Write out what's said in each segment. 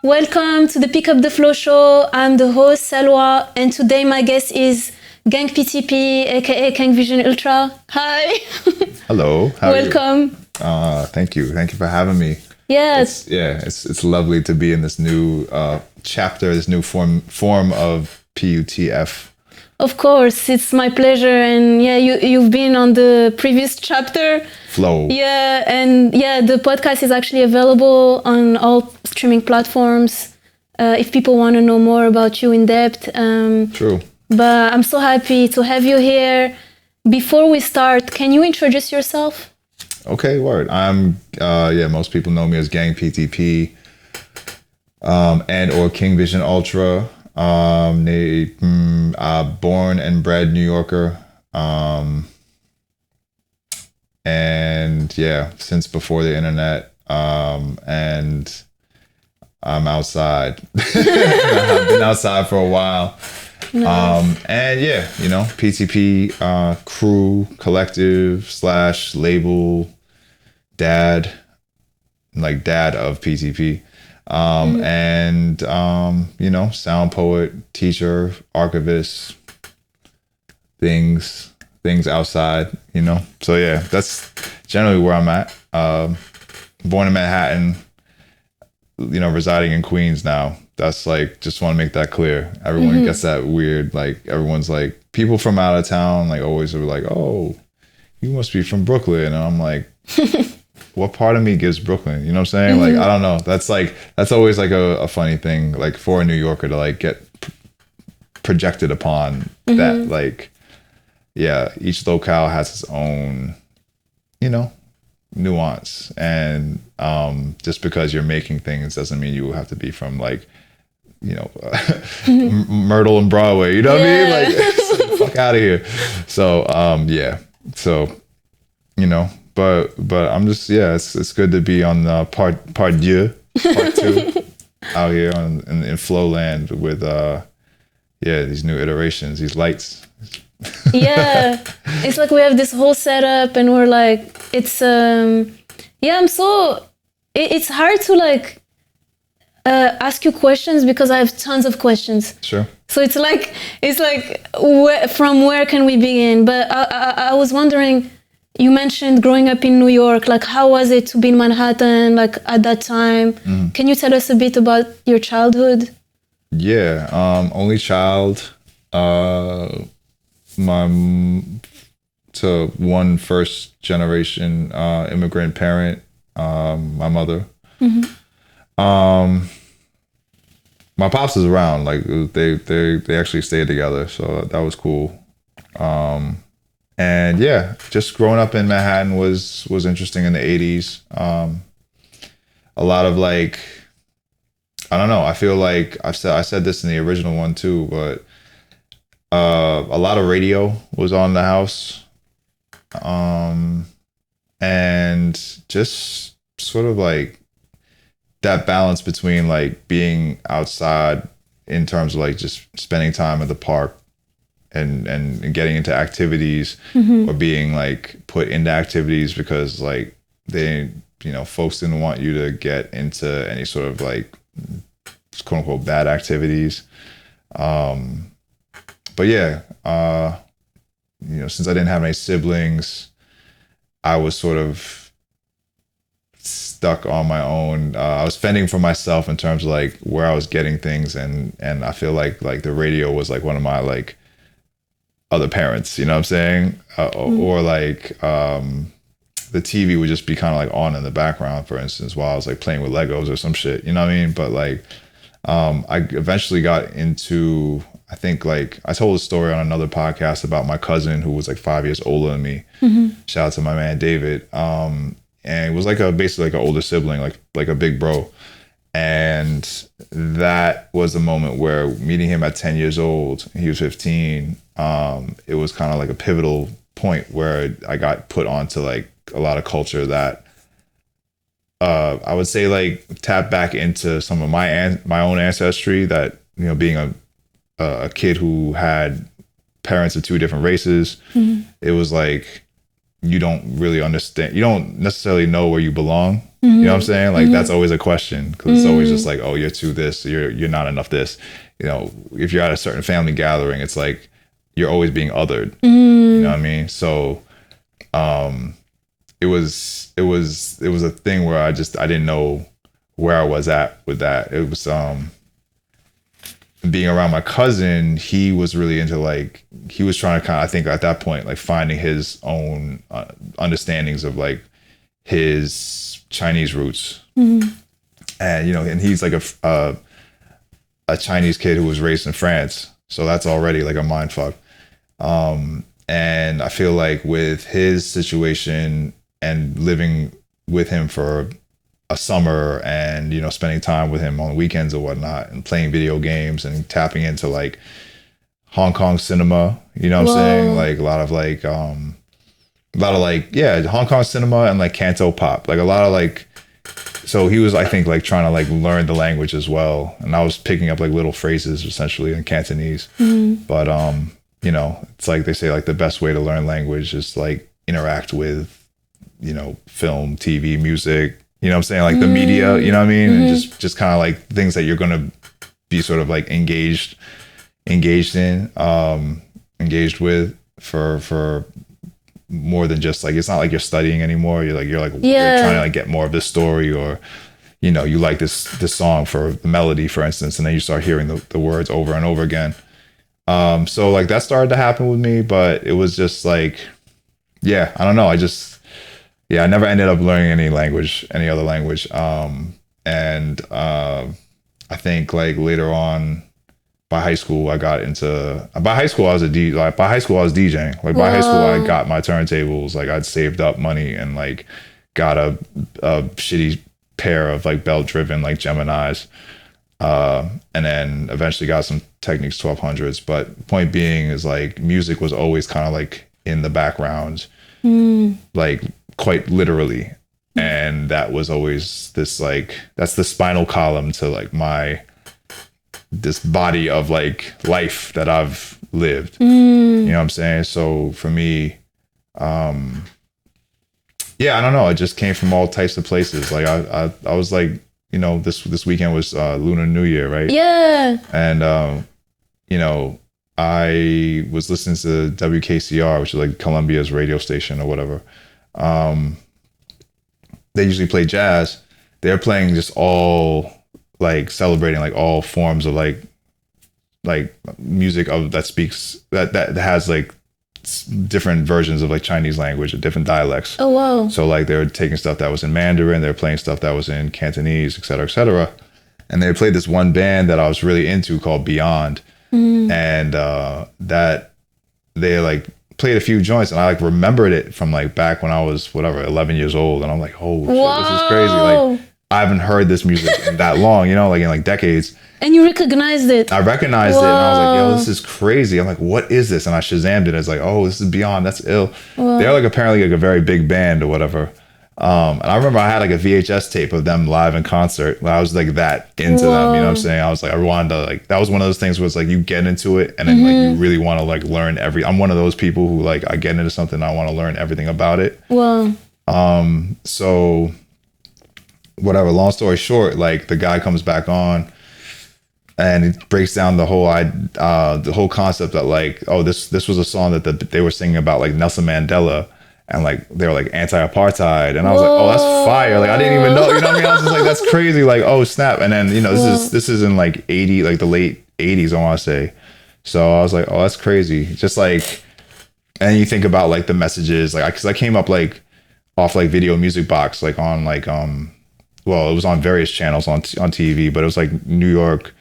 Welcome to the Pick Up the Flow show. I'm the host, Salwa, and today my guest is GENG PTP, aka Kang Vision Ultra. Hi. Hello. How Welcome. Are you? Thank you. Thank you for having me. Yes. It's lovely to be in this new chapter, this new form of PUTF. Of course, it's my pleasure. And yeah, you've been on the previous chapter. Flow. Yeah, and yeah, the podcast is actually available on all streaming platforms if people want to know more about you in depth. True. But I'm so happy to have you here. Before we start, can you introduce yourself? Okay, word. I'm most people know me as GENG PTP and or King Vision Ultra. Born and bred New Yorker. And yeah, since before the internet. And I'm outside. I've been outside for a while. Nice. And yeah, PTP crew, collective / label, dad of PTP. And sound poet, teacher, archivist, things outside, So yeah, that's generally where I'm at. Born in Manhattan, residing in Queens now. That's just want to make that clear. Everyone gets that weird, everyone's people from out of town, always are like, oh, you must be from Brooklyn. And I'm like, what part of me gives Brooklyn? You know what I'm saying? I don't know. That's always a funny thing, for a New Yorker to get projected upon that, each locale has its own, nuance. And just because you're making things doesn't mean you have to be from Myrtle and Broadway, you know what I mean? Fuck out of here. So, but I'm just, it's good to be on part 2 out here in Flowland with, these new iterations, these lights. Yeah, it's we have this whole setup and we're it's, it's hard to ask you questions because I have tons of questions. Sure. So it's from where can we begin? But I was wondering, you mentioned growing up in New York. How was it to be in Manhattan? At that time, Can you tell us a bit about your childhood? Yeah, only child. To one first generation immigrant parent. My mother. My pops was around. They actually stayed together, so that was cool. And yeah, just growing up in Manhattan was interesting in the 80s. A lot of I don't know, I feel I said this in the original one too, but a lot of radio was on the house. And just sort of that balance between being outside in terms of just spending time at the park and getting into activities or being put into activities because they folks didn't want you to get into any sort of quote unquote bad activities. But yeah, since I didn't have any siblings, I was sort of stuck on my own. I was fending for myself in terms of where I was getting things, and I feel like the radio was one of my other parents, you know what I'm saying? Or the TV would just be kind of on in the background, for instance, while I was playing with Legos or some shit, you know what I mean? But I eventually got into, I think I told a story on another podcast about my cousin who was 5 years older than me. Shout out to my man David. And it was basically an older sibling, like a big bro. And that was the moment where meeting him at 10 years old, he was 15. It was kind of a pivotal point where I got put onto a lot of culture that I would say tap back into some of my own ancestry, that being a kid who had parents of two different races. It was you don't really understand. You don't necessarily know where you belong. You know what I'm saying? Like that's always a question, because it's always just like, oh, you're too this, you're not enough this. You know, if you're at a certain family gathering, it's like you're always being othered. You know what I mean? So it was a thing where I didn't know where I was at with that. It was being around my cousin. He was really into like, he was trying to kind of, I think at that point, like finding his own understandings of like his Chinese roots. And you know, and he's like a Chinese kid who was raised in France, so that's already like a mind fuck. And I feel like with his situation and living with him for a summer and, you know, spending time with him on weekends or whatnot and playing video games and tapping into like Hong Kong cinema, you know what I'm saying? Like a lot of like Hong Kong cinema and like Canto pop, like a lot of like, so he was, I think, like trying to like learn the language as well. And I was picking up like little phrases essentially in Cantonese. But, you know, it's like they say, like the best way to learn language is like interact with, you know, film, TV, music, you know what I'm saying? Like the media, you know what I mean? And just kind of like things that you're going to be sort of like engaged with for more than just like, it's not like you're studying anymore. You're trying to like get more of this story, or, you know, you like this song for the melody, for instance, and then you start hearing the words over and over again. So like that started to happen with me, but it was just like, yeah, I don't know. I never ended up learning any other language. I think like later on, by high school, I was DJing. Like by high school, I got my turntables. Like I'd saved up money and like got a shitty pair of like belt driven like Geminis. And then eventually got some Technics 1200s. But point being is like music was always kind of like in the background, like quite literally. And that was always this like, that's the spinal column to like this body of like life that I've lived. You know what I'm saying? So for me, I don't know. It just came from all types of places. Like I was like, you know, this weekend was Lunar New Year, right? Yeah. And you know, I was listening to WKCR, which is like Columbia's radio station or whatever. They usually play jazz. They're playing just all like celebrating like all forms of like music that has like different versions of like Chinese language or different dialects. Oh wow. So like they were taking stuff that was in Mandarin, they were playing stuff that was in Cantonese, et cetera, et cetera. And they played this one band that I was really into called Beyond. And that they like played a few joints, and I like remembered it from like back when I was 11 years old, and I'm like, oh shit, this is crazy. Like I haven't heard this music in that long, you know, like in like decades. And you recognized it. I recognized it, and I was like, yo, this is crazy. I'm like, what is this? And I Shazammed it. It's like, oh, this is Beyond. That's ill. They're like apparently like a very big band or whatever. And I remember I had like a VHS tape of them live in concert. I was like that into them, you know what I'm saying? I was like, I wanted to like, that was one of those things where it's like you get into it and then like you really want to like learn I'm one of those people who like, I get into something, I want to learn everything about it. So whatever, long story short, like the guy comes back on and it breaks down the whole concept that like, oh, this was a song that they were singing about like Nelson Mandela. And like they were like anti-apartheid, and I was like, "Oh, that's fire!" Like I didn't even know, you know what I mean? I was just like, "That's crazy!" Like, oh snap! And then you know, this is in like the late 80s, I want to say. So I was like, "Oh, that's crazy!" Just like, and you think about like the messages, like because I came up like off like Video Music Box, like on like well, it was on various channels on TV, but it was like New York,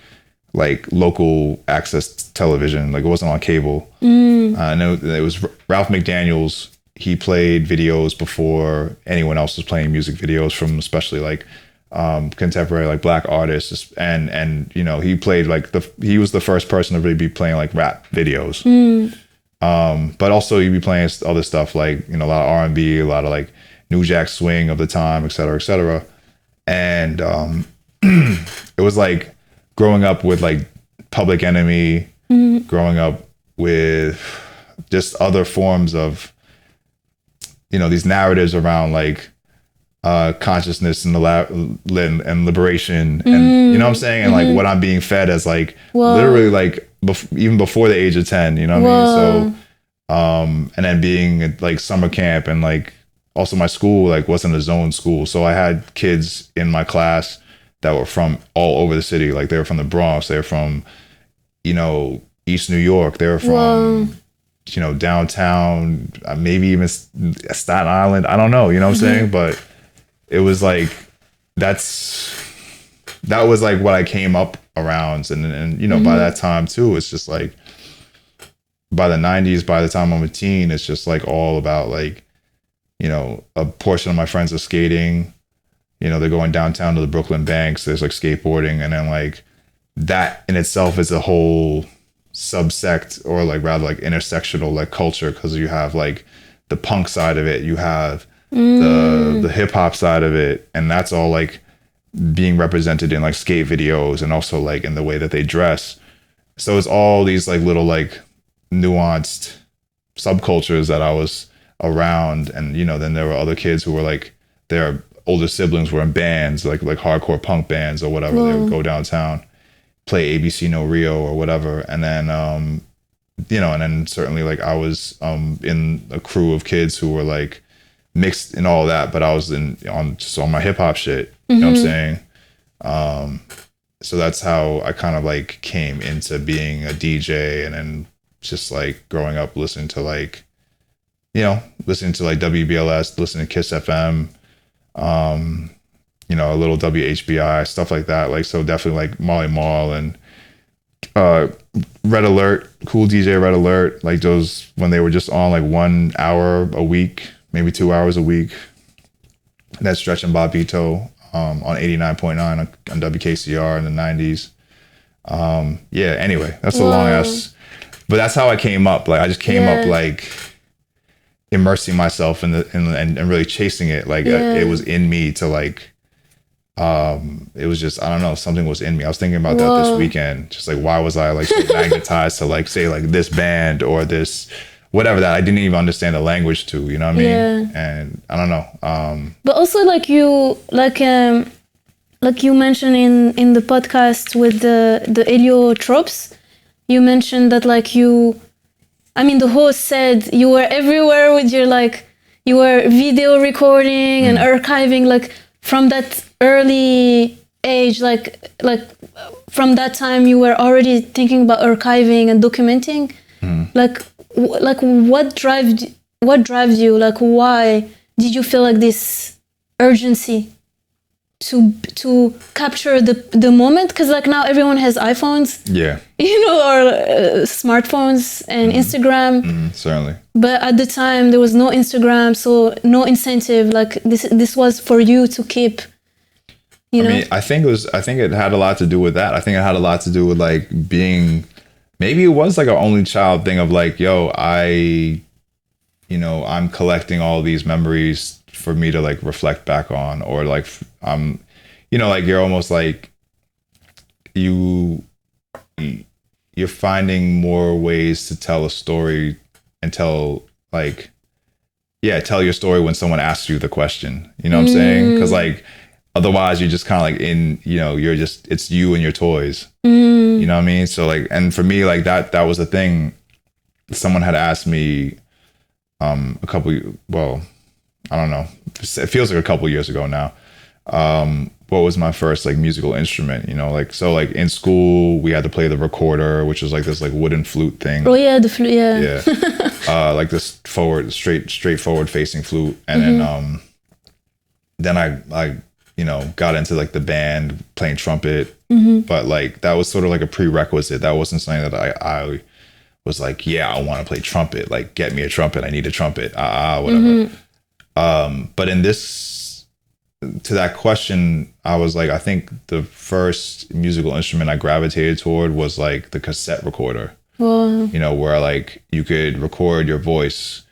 like local access television, like it wasn't on cable. And it was Ralph McDaniels. He played videos before anyone else was playing music videos from especially like contemporary like black artists, and you know he played like he was the first person to really be playing like rap videos. But also he'd be playing other stuff like, you know, a lot of R&B, a lot of like New Jack Swing of the time, et cetera, et cetera. And it was like growing up with like Public Enemy, growing up with just other forms of these narratives around like consciousness and and liberation, and you know what I'm saying, and like what I'm being fed as like literally like even before the age of 10, you know what I mean? So and then being at like summer camp, and like also my school like wasn't a zone school, so I had kids in my class that were from all over the city. Like they were from the Bronx, they were from East New York, they were from downtown, maybe even Staten Island, I don't know, you know what I'm saying? But it was like that was like what I came up around, and by that time too, it's just like by the 90s, by the time I'm a teen, it's just like all about like a portion of my friends are skating, they're going downtown to the Brooklyn Banks, there's like skateboarding, and then like that in itself is a whole subsect, or like rather like intersectional like culture, because you have like the punk side of it, you have the hip hop side of it, and that's all like being represented in like skate videos, and also like in the way that they dress. So it's all these like little like nuanced subcultures that I was around, and then there were other kids who were like, their older siblings were in bands, like hardcore punk bands or whatever. They would go downtown, play ABC No Rio or whatever, and then and then certainly like I was in a crew of kids who were like mixed in all that, but I was on my hip hop shit, you know what I'm saying? So that's how I kind of like came into being a DJ, and then just like growing up listening to like WBLS, listening to Kiss FM, a little WHBI, stuff like that. Like, so definitely like Molly Mall and Red Alert, Cool DJ Red Alert, like those when they were just on like 1 hour a week, maybe 2 hours a week. That's Stretch and Bobbito on 89.9 on WKCR in the 90s. Anyway, that's a long ass, but that's how I came up. Like I just came up like immersing myself in and really chasing it. Like it was in me to like, it was just, I don't know, something was in me. I was thinking about that this weekend. Just like, why was I like so magnetized to like say like this band or this whatever that I didn't even understand the language to, you know what I mean? Yeah. And I don't know. But also like you mentioned in the podcast with the heliotropes, you mentioned that like the host said you were everywhere with your like, you were video recording and archiving, like from that early age, like from that time you were already thinking about archiving and documenting. Like what drives you? Like why did you feel like this urgency to capture the moment? Because like now everyone has iPhones, or smartphones and Instagram. Certainly. But at the time there was no Instagram, so no incentive. Like this was for you to keep. I mean, I think it had a lot to do with that. I think it had a lot to do with like being. Maybe it was like an only child thing of like, yo, I'm collecting all these memories for me to like reflect back on, or like like you're almost like you're finding more ways to tell a story and tell your story when someone asks you the question, you know what I'm saying? Because like otherwise you're just kind of like it's you and your toys, you know what I mean? So like, and for me, like that was the thing. Someone had asked me I don't know, it feels like a couple years ago now, what was my first like musical instrument, like, so like in school we had to play the recorder, which was like this like wooden flute thing. Oh yeah, the flute. Yeah. Like this straightforward facing flute. And then I got into like the band playing trumpet, but like that was sort of like a prerequisite. That wasn't something that I was like, yeah, I want to play trumpet, like get me a trumpet, I need a trumpet, whatever. But in this, to that question, I was like, I think the first musical instrument I gravitated toward was like the cassette recorder. Wow. Where like you could record your voice,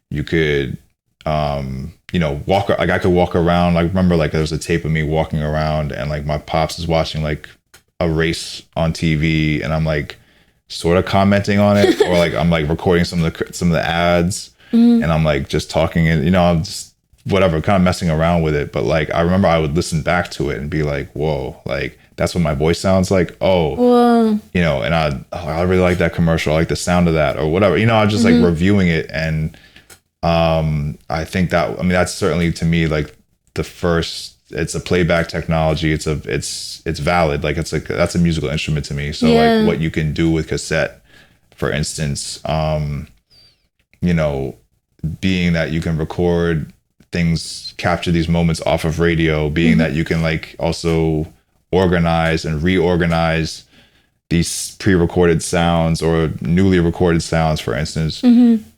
you could walk, like I could walk around. Like remember, like there was a tape of me walking around, and like my pops is watching like a race on TV, and I'm like sort of commenting on it, or like I'm like recording some of the ads. and I'm like just talking and, you know, I'm just whatever, kind of messing around with it. But like, I remember I would listen back to it and be like, whoa, like that's what my voice sounds like. Oh, Whoa. you know, and I really like that commercial. I like the sound of that or whatever, you know, I'm just like reviewing it. And I think that, I mean, that's certainly to me, like the first, it's a playback technology. It's valid. Like it's like, that's a musical instrument to me. So like what you can do with cassette, for instance, you know, being that you can record things, capture these moments off of radio, being that you can like also organize and reorganize these pre-recorded sounds or newly recorded sounds, for instance,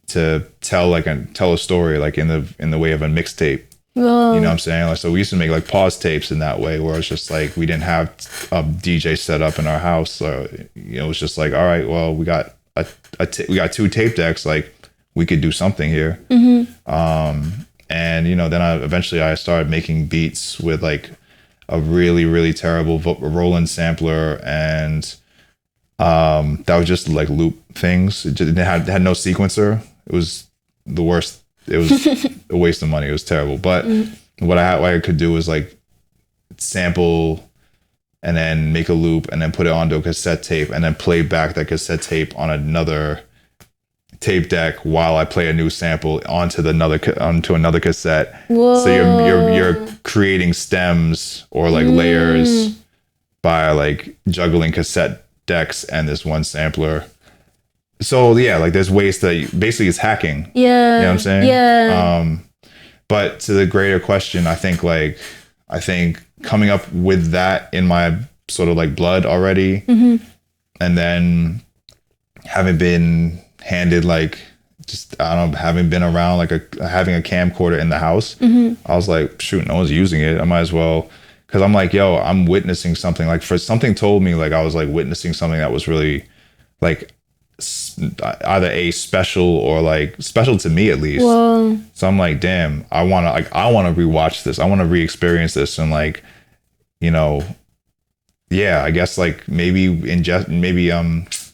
to tell a story like in the way of a mixtape. Whoa. You know what I'm saying? Like, so we used to make like pause tapes in that way, where it's just like we didn't have a DJ set up in our house. So you know, it was just like, all right, well, we got we got 2 tape decks, like we could do something here. And you know, then I started making beats with like a really, really terrible Roland sampler, and that was just like loop things. It had no sequencer. It was the worst. It was a waste of money. It was terrible. But what I could do was like sample and then make a loop and then put it onto a cassette tape and then play back that cassette tape on another tape deck while I play a new sample onto another cassette. Whoa. So you're creating stems or like layers by like juggling cassette decks and this one sampler. So yeah, like there's ways that basically it's hacking. Yeah. You know what I'm saying? Yeah. But to the greater question, I think coming up with that in my sort of like blood already, and then having been handed like just, I don't know, having been around like having a camcorder in the house, I was like, shoot, no one's using it. I might as well, because I'm like, yo, I'm witnessing something. Like something told me like I was like witnessing something that was really like either a special or like special to me at least. Whoa. So I'm like, damn, I want to rewatch this. I want to re-experience this. And like, you know, yeah, I guess like maybe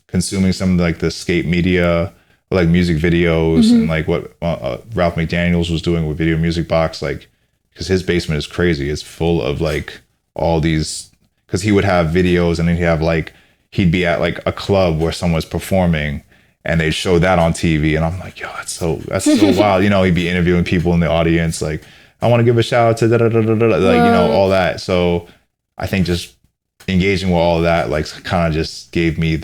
consuming some of like the skate media, like music videos and like what Ralph McDaniels was doing with Video Music Box, like, because his basement is crazy. It's full of like all these, because he would have videos and then he'd be at like a club where someone's performing and they'd show that on TV. And I'm like, yo, that's so wild. You know, he'd be interviewing people in the audience. Like, I want to give a shout out to like, you know, all that. So I think just engaging with all of that, like kind of just gave me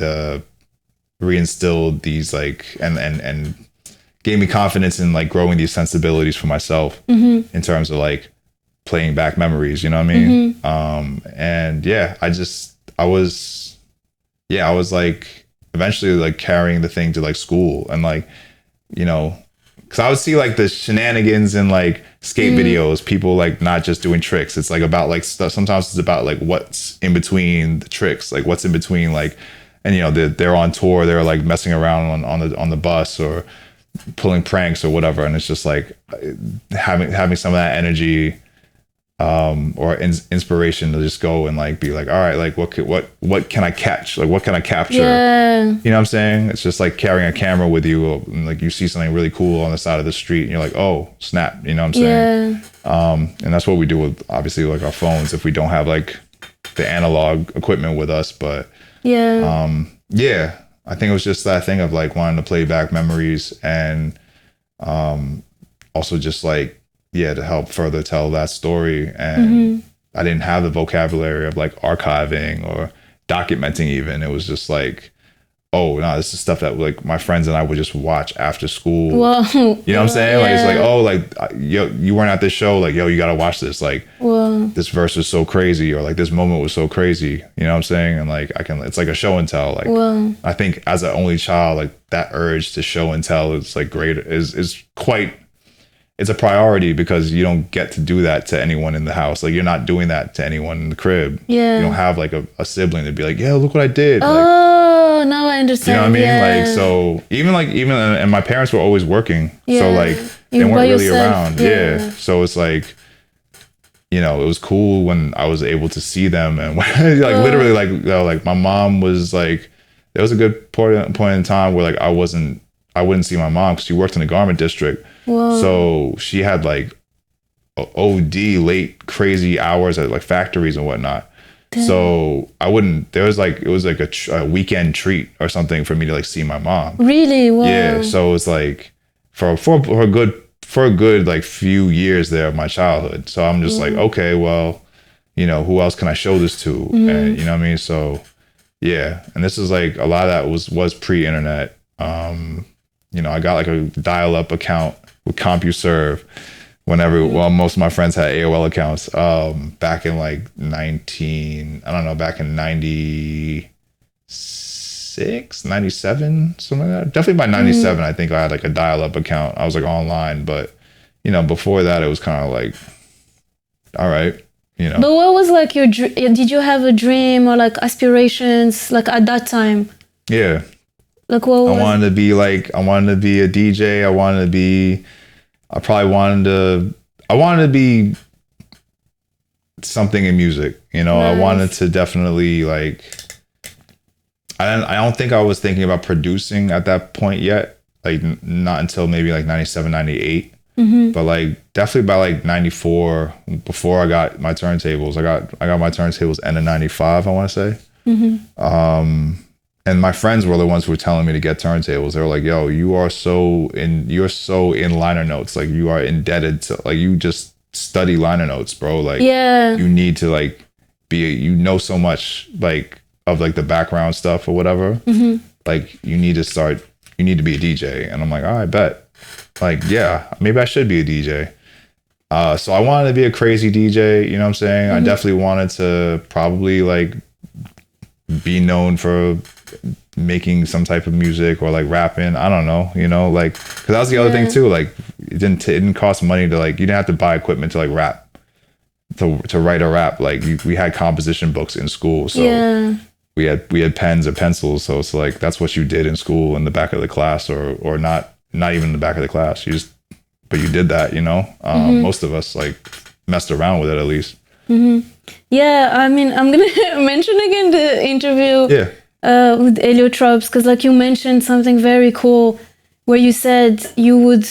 reinstilled these like, and gave me confidence in like growing these sensibilities for myself in terms of like playing back memories, you know what I mean? And yeah, I was like eventually like carrying the thing to like school and like, you know, because I would see like the shenanigans in like skate videos, people like not just doing tricks. It's like about like stuff. Sometimes it's about like what's in between the tricks, like what's in between like, and you know, they're on tour, they're like messing around on the bus or pulling pranks or whatever. And it's just like having some of that energy or inspiration to just go and like be like, all right, like what can I catch? Like what can I capture? Yeah. You know what I'm saying? It's just like carrying a camera with you and like you see something really cool on the side of the street and you're like, oh snap, you know what I'm saying? And that's what we do with obviously like our phones if we don't have like the analog equipment with us. But yeah, I think it was just that thing of like wanting to play back memories and also just like, yeah, to help further tell that story. And I didn't have the vocabulary of like archiving or documenting even. It was just like, oh, no, this is stuff that like my friends and I would just watch after school. Whoa. You know what I'm saying? Like, it's like, oh, like, yo, you weren't at this show. Like, yo, you got to watch this. Like, whoa, this verse is so crazy, or like this moment was so crazy. You know what I'm saying? And like, it's like a show and tell. Like, whoa. I think as an only child, like that urge to show and tell is like great, is quite, it's a priority because you don't get to do that to anyone in the house. Like, you're not doing that to anyone in the crib. Yeah. You don't have like a sibling to be like, yeah, look what I did. Oh, now I understand. You know what I mean? Yeah. Like, so even and my parents were always working. Yeah. So like, they weren't really around. Yeah. So it's like, you know, it was cool when I was able to see them. And like, literally, like, you know, like my mom was like, there was a good point in time where like I wasn't I wouldn't see my mom because she worked in the garment district. Whoa. So she had like OD late crazy hours at like factories and whatnot. Damn. So I wouldn't, it was like a weekend treat or something for me to like see my mom. Really? Wow. Yeah. So it was like for a good like few years there of my childhood. So I'm just like, okay, well, you know, who else can I show this to? And you know what I mean? So yeah. And this is like, a lot of that was pre-internet. You know, I got like a dial-up account with CompuServe well, most of my friends had AOL accounts back in like back in 96, 97, something like that. Definitely by 97, I think I had like a dial-up account. I was like online, but you know, before that, it was kind of like, all right, you know. But what was like your did you have a dream or like aspirations like at that time? Yeah. Like what was... I wanted to be a DJ. I wanted to be something in music, you know. Nice. I wanted to definitely like, I don't think I was thinking about producing at that point yet, like not until maybe like 97, 98. But like definitely by like 94, before I got my turntables, I got my turntables end of 95, I want to say. And my friends were the ones who were telling me to get turntables. They were like, yo, you're so in liner notes. Like you are indebted to, like, you just study liner notes, bro. Like you need to like you know so much like of like the background stuff or whatever. Like you need to be a DJ. And I'm like, all right, bet. Like, yeah, maybe I should be a DJ. So I wanted to be a crazy DJ, you know what I'm saying? I definitely wanted to probably like be known for making some type of music or like rapping. I don't know, you know, like, cause that was the other thing too. Like it didn't cost money to like, you didn't have to buy equipment to like rap, to write a rap. Like we had composition books in school. So we had pens or pencils. So it's like, that's what you did in school in the back of the class or not even in the back of the class. But you did that, you know. Most of us like messed around with it at least. Yeah, I mean, I'm gonna mention again the interview with Heliotrope, because like you mentioned something very cool where you said you would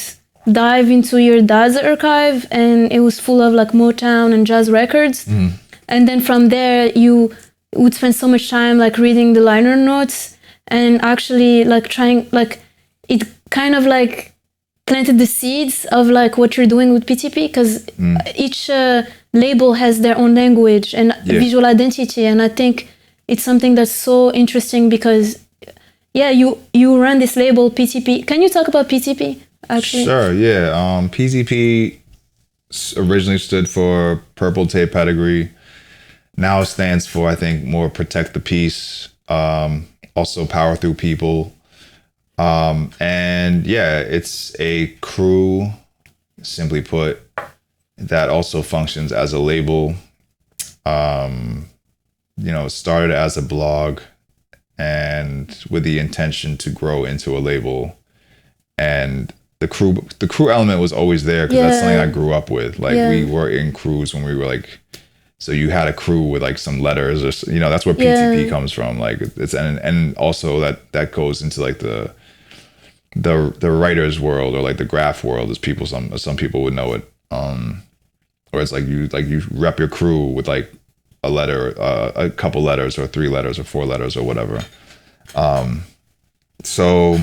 dive into your dad's archive and it was full of like Motown and jazz records, and then from there you would spend so much time like reading the liner notes and actually like trying, like it kind of like planted the seeds of like what you're doing with PTP, because each label has their own language and visual identity, and I think it's something that's so interesting because you run this label PTP. Can you talk about PTP actually? Sure. PTP originally stood for Purple Tape Pedigree. Now it stands for, I think, more Protect the Peace, also Power Through People. And it's a crew, simply put, that also functions as a label. You know, it started as a blog and with the intention to grow into a label. And the crew element was always there because that's something I grew up with. Like we were in crews when we were like, so you had a crew with like some letters or, you know, that's where PTP comes from. Like it's, and also that goes into like the writer's world or like the graph world, as some people would know it. Or it's like you rep your crew with like a letter, a couple letters or 3 letters or 4 letters or whatever. So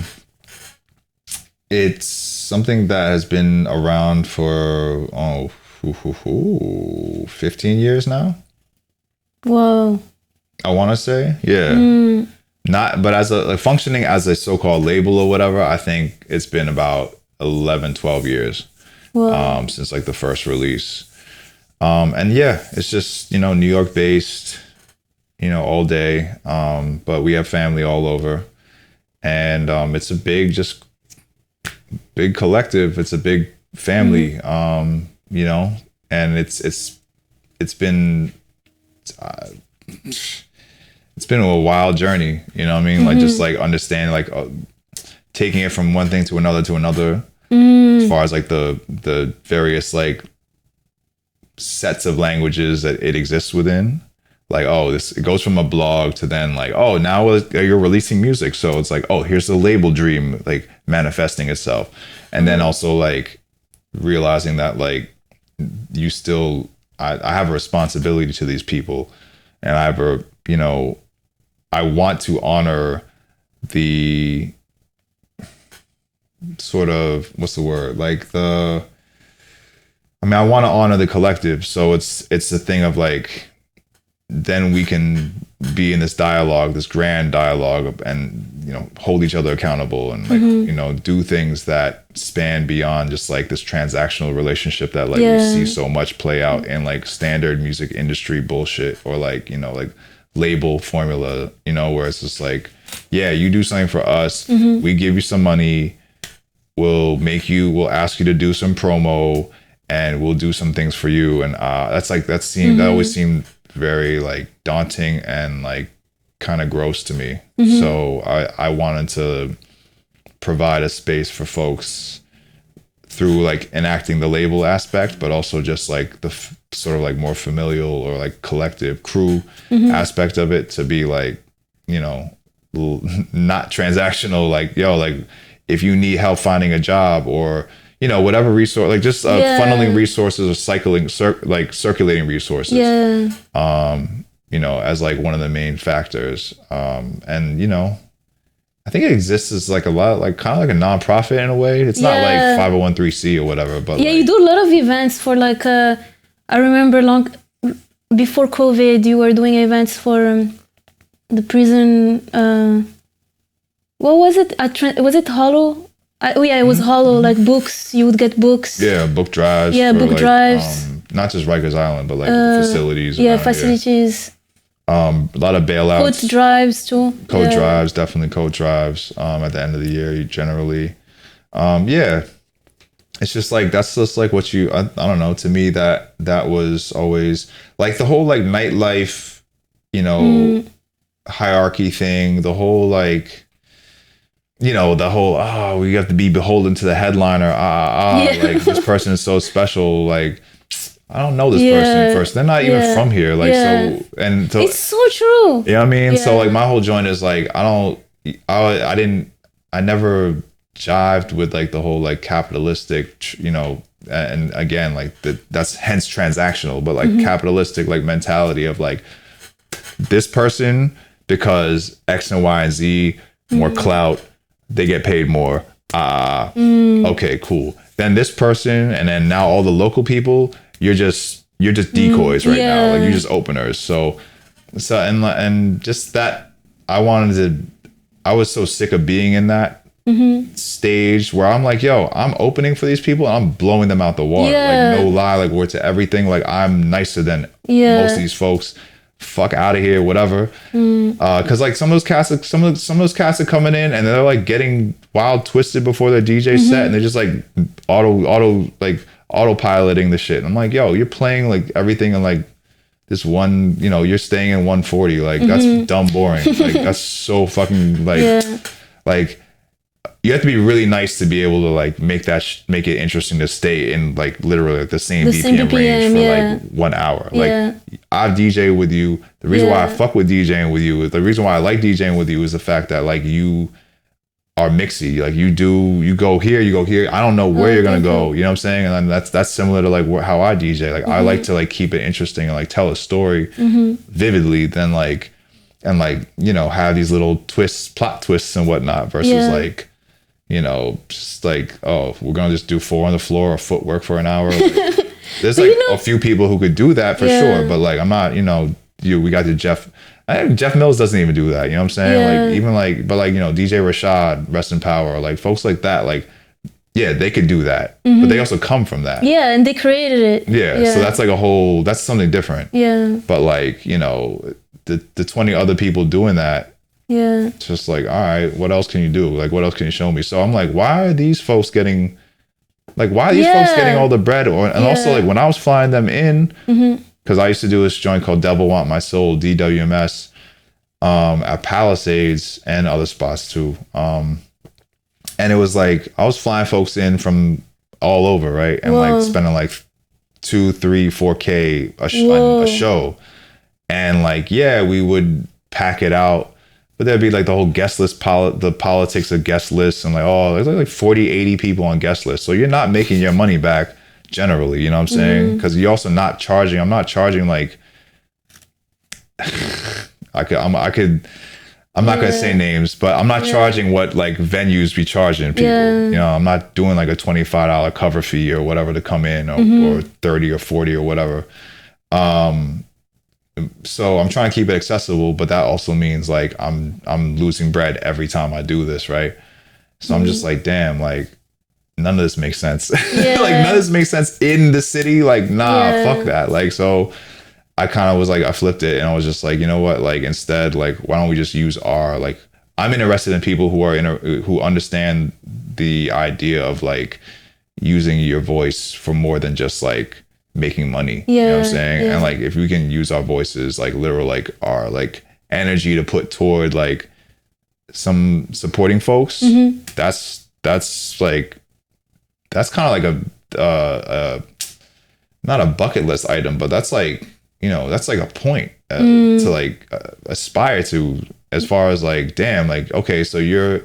it's something that has been around for 15 years now. Whoa. I want to say, not, but as a functioning as a so-called label or whatever, I think it's been about 11, 12 years since like the first release. And it's just, you know, New York based, you know, all day. But we have family all over, and it's a big collective. It's a big family, you know, and it's been a wild journey, you know what I mean? Like just like understanding, like taking it from one thing to another, as far as like the various like sets of languages that it exists within. like, oh, this, it goes from a blog to then like, oh, now you're releasing music. So it's like, oh, here's the label dream, like manifesting itself. And then also like realizing that like you still, I have a responsibility to these people, and I have a, you know, I want to honor the sort of, what's the word? Like I want to honor the collective. So it's the thing of like, then we can be in this dialogue, this grand dialogue, and, you know, hold each other accountable and like, you know, do things that span beyond just like this transactional relationship that like we see so much play out in like standard music industry bullshit, or like, you know, like label formula, you know, where it's just like, yeah, you do something for us, we give you some money, we'll ask you to do some promo, and we'll do some things for you. And that always seemed very like daunting and like kind of gross to me. So I wanted to provide a space for folks through like enacting the label aspect, but also just like the sort of like more familial or like collective crew aspect of it, to be like, you know, not transactional, like, yo, like if you need help finding a job, or, you know, whatever resource, like just funneling resources, or circulating resources, you know, as like one of the main factors. And, you know, I think it exists as like a lot, like kind of like a nonprofit in a way. It's not like 501(c)(3) or whatever, but yeah, like, you do a lot of events for like, I remember before COVID, you were doing events for the prison, what was it? Was it Hollow? It was Hollow, like books. You would get books. Yeah, book drives. Yeah, book like, drives. Not just Rikers Island, but like facilities. Yeah, facilities. A lot of bailouts. Code drives too. Code drives, definitely code drives. At the end of the year, generally. It's just like, that's just like what I don't know. To me, that was always like the whole like nightlife, you know, hierarchy thing. The whole like, you know, the whole, we have to be beholden to the headliner. Like this person is so special. Like, I don't know this person first. They're not even from here. Like, so it's so true. You know what I mean? So like my whole joint is like, I never jived with like the whole like capitalistic, you know, and again, like that's hence transactional, but like capitalistic like mentality of like this person, because X and Y and Z, more clout, they get paid more. Okay, cool. Then this person, and then now all the local people, you're just decoys right now. Like you're just openers. So and just that, I was so sick of being in that stage where I'm like, yo, I'm opening for these people and I'm blowing them out the water. Like no lie, like word to everything. Like I'm nicer than most of these folks. Fuck out of here, whatever. Cause like some of those cats are coming in and they're like getting wild twisted before their DJ set, and they're just like autopiloting the shit. And I'm like, yo, you're playing like everything in like this one, you know, you're staying in 140. Like that's dumb boring. Like that's so fucking like like you have to be really nice to be able to like make it interesting to stay in like literally like the same BPM range for like 1 hour. Like I've DJed with you. The reason why I fuck with DJing with you, the reason why I like DJing with you is the fact that like you are mixy. Like you go here, you go here. I don't know where you're gonna go. You know what I'm saying? And then that's similar to like how I DJ. Like I like to like keep it interesting and like tell a story vividly, than like, and like, you know, have these little twists, plot twists and whatnot, versus like, you know, just like, oh, we're gonna just do 4 on the floor or footwork for an hour. Like, there's like a few people who could do that for sure, but like I'm not, you know, we got the Jeff Mills doesn't even do that, you know what I'm saying? Like even like, but like, you know, DJ Rashad, rest in power, or like folks like that, like they could do that, but they also come from that. And they created it. So that's like that's something different. But like, you know, the 20 other people doing that, it's just like, all right, what else can you do? Like, what else can you show me? So I'm like, why are these folks getting all the bread? And also like when I was flying them in, because I used to do this joint called Devil Want My Soul, DWMS, at Palisades and other spots too. And it was like, I was flying folks in from all over, right? And like spending like 2, 3, 4K a show. And like, yeah, we would pack it out, but there'd be like the whole guest list, the politics of guest lists, and like, oh, there's like 40, 80 people on guest lists. So you're not making your money back generally, you know what I'm saying? Because you're also not charging. I'm not charging like, I'm not gonna say names, but I'm not charging what like venues be charging people. You know, I'm not doing like a $25 cover fee or whatever to come in, or 30 or 40 or whatever. So I'm trying to keep it accessible, but that also means like I'm losing bread every time I do this, right? So I'm just like, damn, like none of this makes sense. Like none of this makes sense in the city. Like, nah, fuck that. Like, so I kind of was like, I flipped it and I was just like, you know what? Like instead, like, why don't we just use like, I'm interested in people who are who understand the idea of like using your voice for more than just like making money. You know what I'm saying? And like, if we can use our voices, like literal, like our like energy to put toward like some supporting folks, that's like, that's kind of like a not a bucket list item, but that's like, you know, that's like a point to like aspire to, as far as like, damn, like, okay, so you're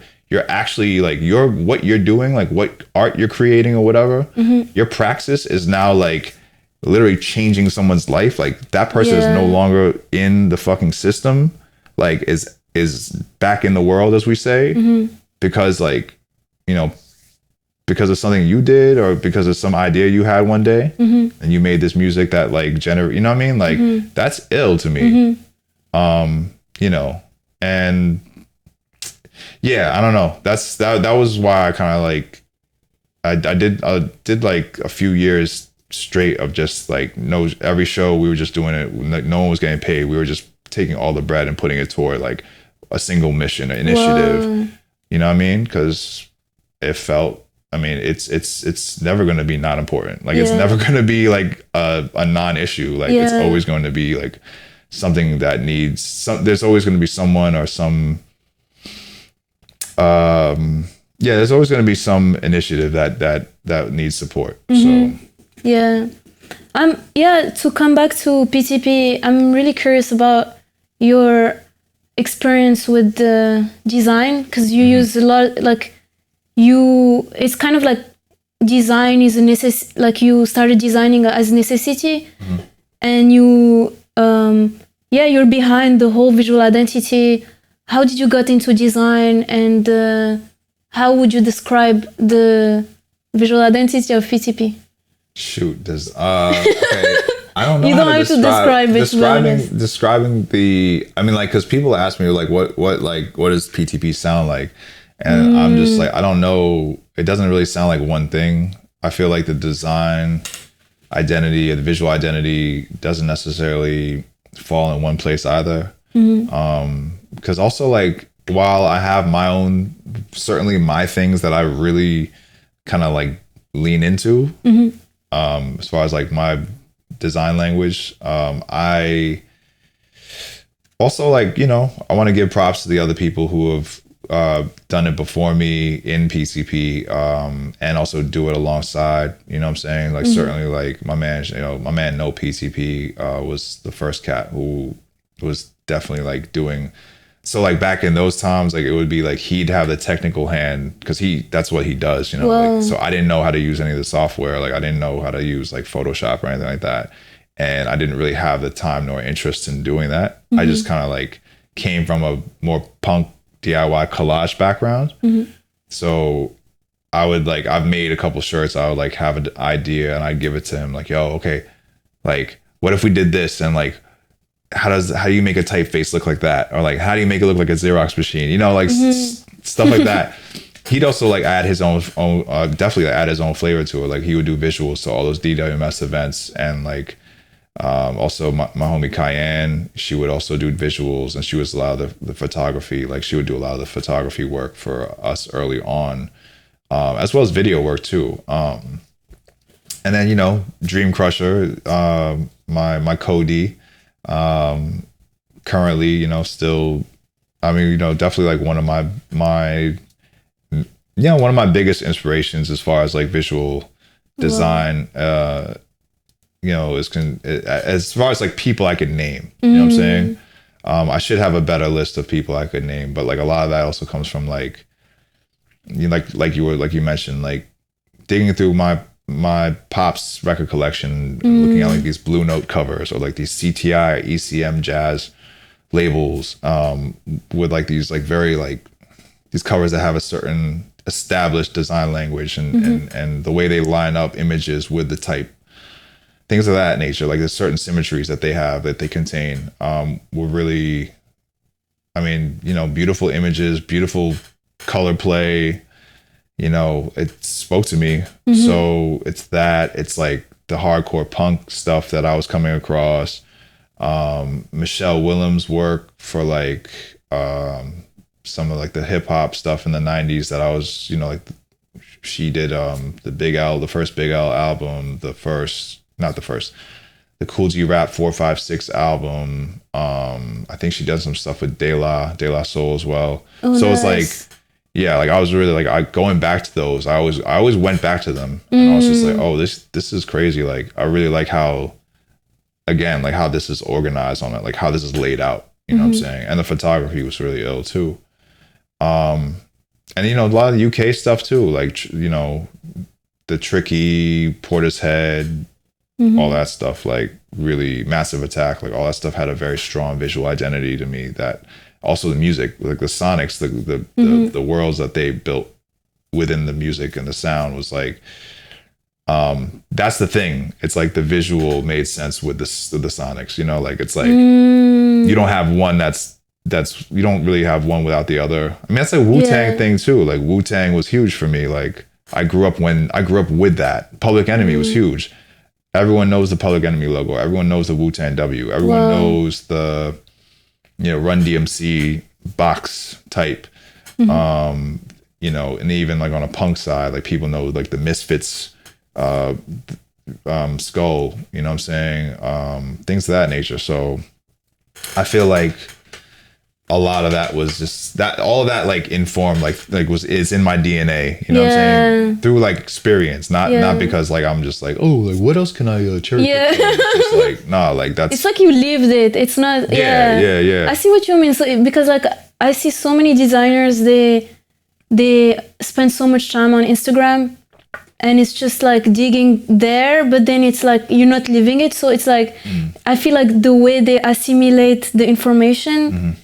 actually like, what you're doing, like what art you're creating or whatever, your praxis is now like literally changing someone's life. Like that person is no longer in the fucking system, like is back in the world, as we say, because like, you know, because of something you did or because of some idea you had one day and you made this music that like generate, you know what I mean? Like that's ill to me. You know, and yeah, I don't know. That was why I kind of like, I did like a few years straight of just like, every show we were just doing it. No one was getting paid. We were just taking all the bread and putting it toward like a single mission, an initiative. Whoa. You know what I mean? Because it felt, I mean, it's never going to be not important. Like it's never going to be like a non-issue. Like it's always going to be like something that needs some. There's always going to be someone or some. There's always going to be some initiative that needs support. So. Yeah. To come back to PTP, I'm really curious about your experience with the design, because you use a lot, like it's kind of like design is a necessity, like you started designing as necessity, and you're behind the whole visual identity. How did you get into design, and how would you describe the visual identity of PTP? Shoot, there's okay. I don't know. You don't have to describe it. Describing the, I mean, like, because people ask me like, what does PTP sound like, and I'm just like, I don't know. It doesn't really sound like one thing. I feel like the design identity or the visual identity doesn't necessarily fall in one place either. Because also like, while I have my own, certainly my things that I really kind of like lean into. As far as like my design language, I also like, you know, I want to give props to the other people who have done it before me in PTP, and also do it alongside, you know what I'm saying? Like certainly like my man No PTP was the first cat who was definitely like doing. So like back in those times, like it would be like he'd have the technical hand because that's what he does, you know. Like, so I didn't know how to use any of the software. Like I didn't know how to use like Photoshop or anything like that. And I didn't really have the time nor interest in doing that. I just kind of like came from a more punk DIY collage background. So I would like, I've made a couple shirts. I would like have an idea and I'd give it to him like, yo, okay, like what if we did this? And like, how do you make a typeface look like that? Or like, how do you make it look like a Xerox machine? You know, like stuff like that. He'd also like add his own definitely add his own flavor to it. Like he would do visuals to all those DWMS events. And like, also my homie Cayenne, she would also do visuals, and she was a lot of the photography. Like she would do a lot of the photography work for us early on, as well as video work too. And then, you know, Dreamcrusher, my Cody, currently, you know, still, I mean, you know, definitely like one of my biggest inspirations as far as like visual design. as far as like people I could name. You know what I'm saying? I should have a better list of people I could name, but like a lot of that also comes from like you mentioned, like digging through my pop's record collection, and looking at like these Blue Note covers or like these CTI ECM jazz labels, with like these like very like these covers that have a certain established design language and the way they line up images with the type, things of that nature. Like there's certain symmetries that they have, that they contain, were really, I mean, beautiful images, beautiful color play. It spoke to me. So it's like the hardcore punk stuff that I was coming across. Michelle Williams' work for like some of like the hip hop stuff in the 90s that I was, she did the first Big L album, the Cool G Rap 456 album. I think she does some stuff with De La Soul as well. Oh, so nice. It's like, yeah, like I was really like going back to those. I always went back to them, and I was just like, oh, this is crazy. Like I really like how this is organized on it, like how this is laid out. You know what I'm saying? And the photography was really ill too. And a lot of the UK stuff too, like the Tricky, Portishead, all that stuff, like really Massive Attack, like all that stuff had a very strong visual identity to me. That also the music, like the sonics, the worlds that they built within the music and the sound was like, that's the thing. It's like the visual made sense with the sonics, like it's like you don't have one that's you don't really have one without the other. I mean, that's like Wu-Tang thing too. Like Wu-Tang was huge for me. Like I grew up with that. Public Enemy was huge. Everyone knows the Public Enemy logo. Everyone knows the Wu-Tang W. Everyone knows the Run DMC box type. And even like on a punk side, like people know like the Misfits skull, you know what I'm saying? Things of that nature. So I feel like a lot of that was just that, all of that like informed, is in my DNA, you know what I'm saying? Through like experience, not because like I'm just like, oh, like what else can I cherry pick? It's just like, nah, like that's. It's like you lived it. It's not. Yeah. I see what you mean. So because like I see so many designers, they spend so much time on Instagram, and it's just like digging there, but then it's like you're not living it. So it's like I feel like the way they assimilate the information.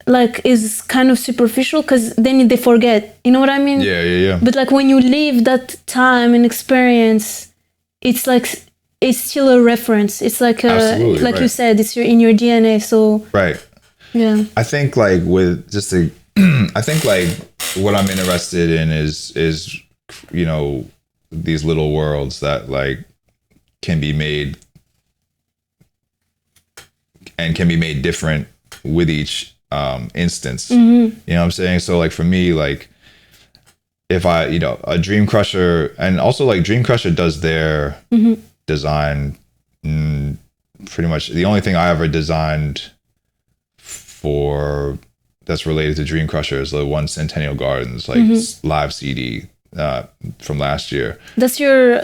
Like is kind of superficial, because then they forget, you know what I mean? Yeah. But like when you live that time and experience, it's like it's still a reference. It's like Absolutely, like right. you said, it's in your DNA. So right. Yeah. I think like with just I think like what I'm interested in is these little worlds that like can be made different with each instance. You know what I'm saying? So like for me, like if I a Dreamcrusher, and also like Dreamcrusher does their design, pretty much the only thing I ever designed for that's related to Dreamcrusher is the one Centennial Gardens like live CD from last year. That's your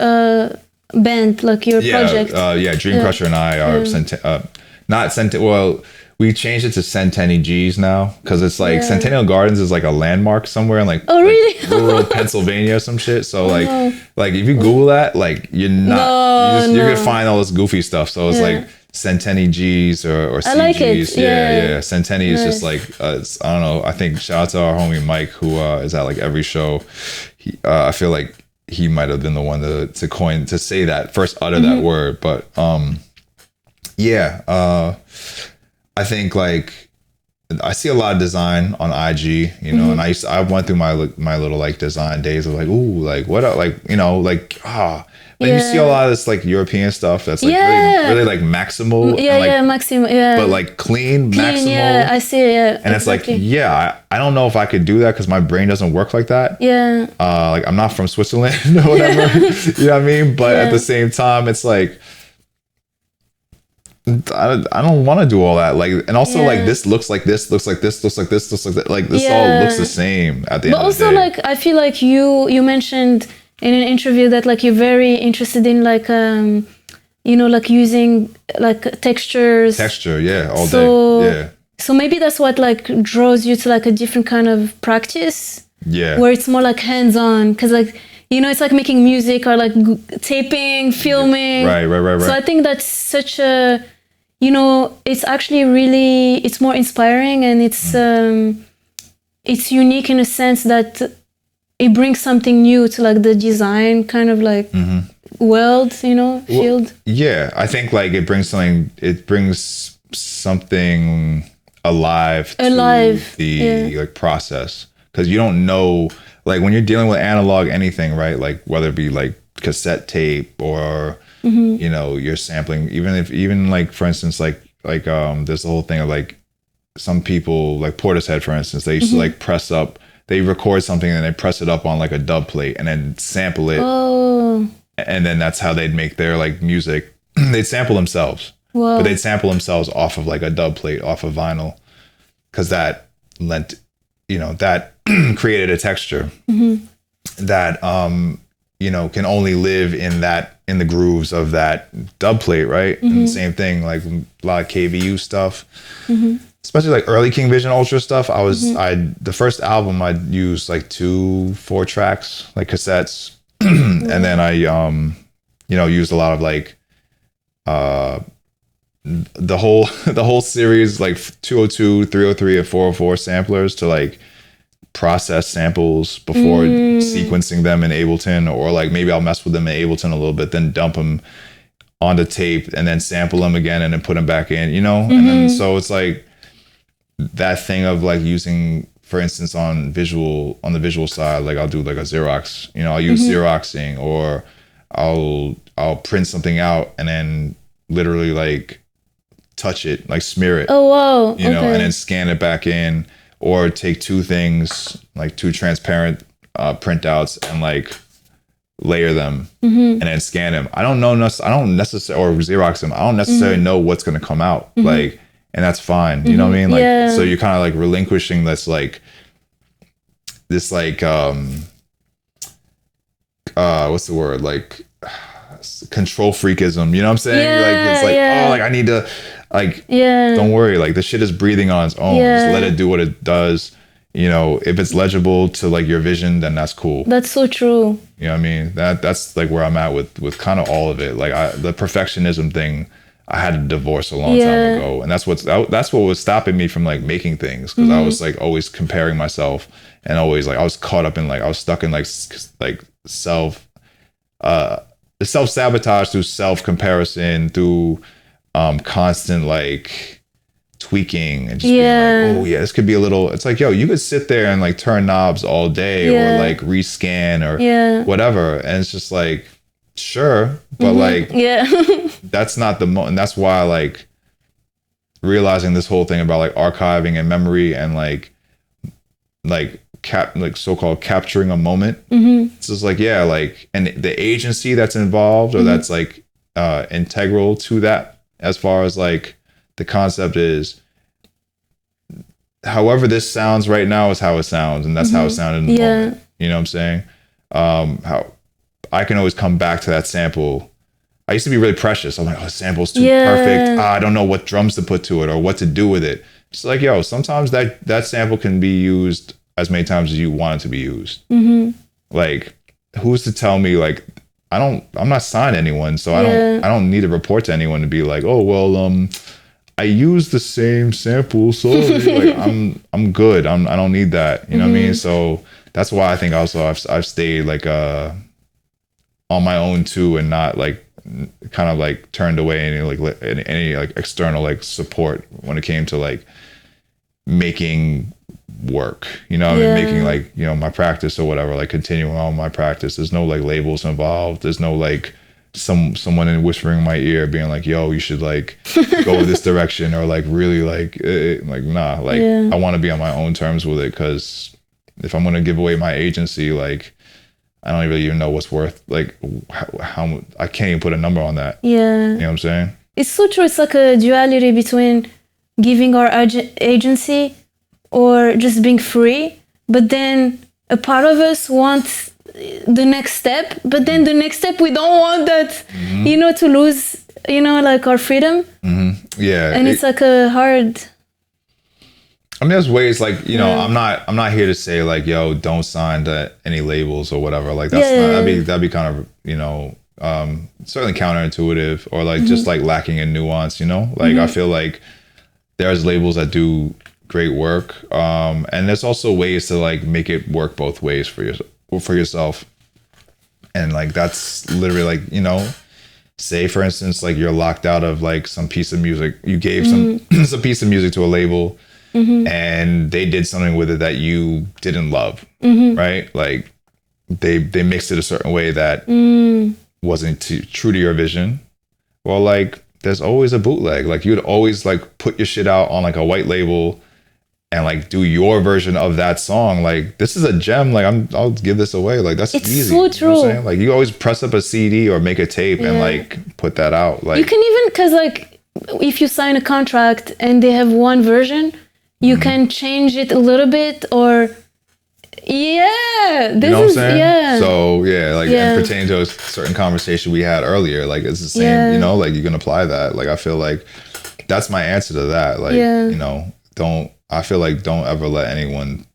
band, like your project. Dreamcrusher and I are well, we changed it to Centenny Gz now, because it's like Centennial Gardens is like a landmark somewhere in like, really? rural Pennsylvania or some shit. So like if you Google that, like you're gonna find all this goofy stuff. So it's like Centenny Gz or CGs. I like it. Yeah. Centenny is just like I don't know. I think shout out to our homie Mike, who is at like every show. I feel like he might have been the one to say that first, utter that word. But I think like I see a lot of design on IG, and I went through my little like design days of like, ooh, like what, like But you see a lot of this like European stuff that's like really like maximal. Maximal. But like clean maximal. Yeah, I see. Yeah, and exactly. It's like, I don't know if I could do that because my brain doesn't work like that. Yeah. Like I'm not from Switzerland or whatever. You know what I mean? But at the same time, it's like, I don't want to do all that. Like, and also like this looks like this, looks like this, looks like this, looks like that. Like this all looks the same at the end of the day. But also like, I feel like you mentioned in an interview that like you're very interested in like, like using like textures. Yeah, all So- day. Yeah. So maybe that's what like draws you to like a different kind of practice. Yeah. Where it's more like hands-on, because like it's like making music or like taping, filming. Right. So I think that's such a it's actually really, it's more inspiring, and it's unique in a sense that it brings something new to like the design kind of like world, field. Well, yeah, I think like it brings something alive to the like process, because you don't know, like when you're dealing with analog anything, right, like whether it be like cassette tape or you're sampling, even like for instance like there's the whole thing of like some people like Portishead, for instance, they used to like they record something and they press it up on like a dub plate and then sample it. Oh. And then that's how they'd make their like music. They'd sample themselves. Wow. But they'd sample themselves off of like a dub plate, off of vinyl, because that lent, that created a texture that can only live in the grooves of that dub plate, right? And the same thing, like a lot of KVU stuff, especially like early King Vision Ultra stuff. The first album I used like 2 4-tracks, like cassettes, and then I used a lot of like the whole series, like 202, 303, and 404 samplers to like process samples before sequencing them in Ableton, or like maybe I'll mess with them in Ableton a little bit, then dump them onto tape and then sample them again and then put them back in, and then so it's like that thing of like using, for instance, on the visual side, like I'll do like a Xerox, I'll use Xeroxing, or I'll print something out and then literally like touch it, like smear it. Oh wow. And then scan it back in, or take 2 things, like 2 transparent printouts, and like layer them and then scan them. I don't necessarily, or Xerox them. I don't necessarily know what's going to come out, like, and that's fine. You know what I mean? Like, so you're kind of like relinquishing this like what's the word? Like control freakism. You know what I'm saying? Like it's like, oh, like I need to, like, don't worry, like the shit is breathing on its own. Just let it do what it does. If it's legible to like your vision, then that's cool. That's so true. You know what I mean? That's like where I'm at with kind of all of it. Like the perfectionism thing, I had to divorce a long time ago, and that's what was stopping me from like making things, because I was like always comparing myself, and always like I was caught up in like I was stuck in like self-sabotage through self-comparison, through constant like tweaking and just being like, oh yeah, this could be a little, it's like, yo, you could sit there and like turn knobs all day or like rescan or whatever, and it's just like, sure, but like that's not the and that's why like realizing this whole thing about like archiving and memory and like so-called capturing a moment, it's just like, yeah, like, and the agency that's involved or that's like integral to that, as far as like the concept is, however this sounds right now is how it sounds, and that's how it sounded in the moment. You know what I'm saying? How I can always come back to that sample. I used to be really precious. I'm like, oh, the sample's too perfect. I don't know what drums to put to it or what to do with it. It's like, yo, sometimes that sample can be used as many times as you want it to be used. Like, who's to tell me, like, I'm not signed to anyone, so I don't need to report to anyone to be like, oh, well, I use the same sample, so like I'm good. I don't need that. You know what I mean? So that's why I think also I've stayed like on my own too, and not like kind of like turned away any like external like support when it came to like making work. You know what I mean? Making like, my practice or whatever, like continuing on my practice. There's no like labels involved. There's no like someone in whispering in my ear being like, yo, you should like go this direction, or like really like nah, like I want to be on my own terms with it, because if I'm going to give away my agency, like I don't really even know what's worth, like how I can't even put a number on that. You know what I'm saying? It's so true. It's like a duality between giving our agency or just being free, but then a part of us wants the next step, but then the next step we don't want that to lose you know, like our freedom. Yeah. And it's like a hard. I mean, there's ways like, you know, I'm not here to say like, yo, don't sign to any labels or whatever. Like that's not, that'd be kind of, you know, certainly counterintuitive or like just like lacking in nuance, you know, like I feel like there's labels that do great work. And there's also ways to like make it work both ways for yourself. And like, that's literally like, you know, say for instance, like you're locked out of like some piece of music, you gave some piece of music to a label and they did something with it that you didn't love, right? Like they mixed it a certain way that wasn't true to your vision. Well, like there's always a bootleg. Like you'd always like put your shit out on like a white label and like do your version of that song. Like this is a gem. Like I'll give this away. Like that's it's easy. So true. You know what I'm saying? Like you always press up a CD or make a tape and like put that out. Like you can even, cause like if you sign a contract and they have one version, you can change it a little bit or this you know what I'm saying? So like and pertaining to a certain conversation we had earlier, like it's the same, you know, like you can apply that. Like I feel like that's my answer to that. Like, you know, don't ever let anyone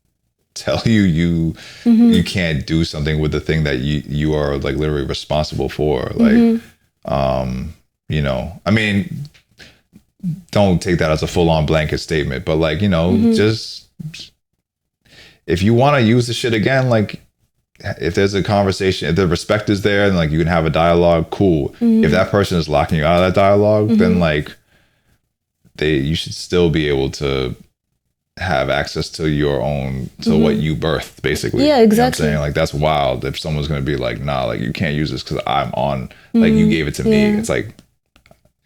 tell you you can't do something with the thing that you are like literally responsible for. Like, you know, I mean, don't take that as a full-on blanket statement, but like, you know, just if you want to use the shit again, like if there's a conversation, if the respect is there and like you can have a dialogue, cool. If that person is locking you out of that dialogue, then like you should still be able to have access to your own, to what you birthed, basically. Yeah, exactly. You know what I'm saying? Like that's wild if someone's going to be like, nah, like you can't use this because I'm on, like you gave it to me. It's like,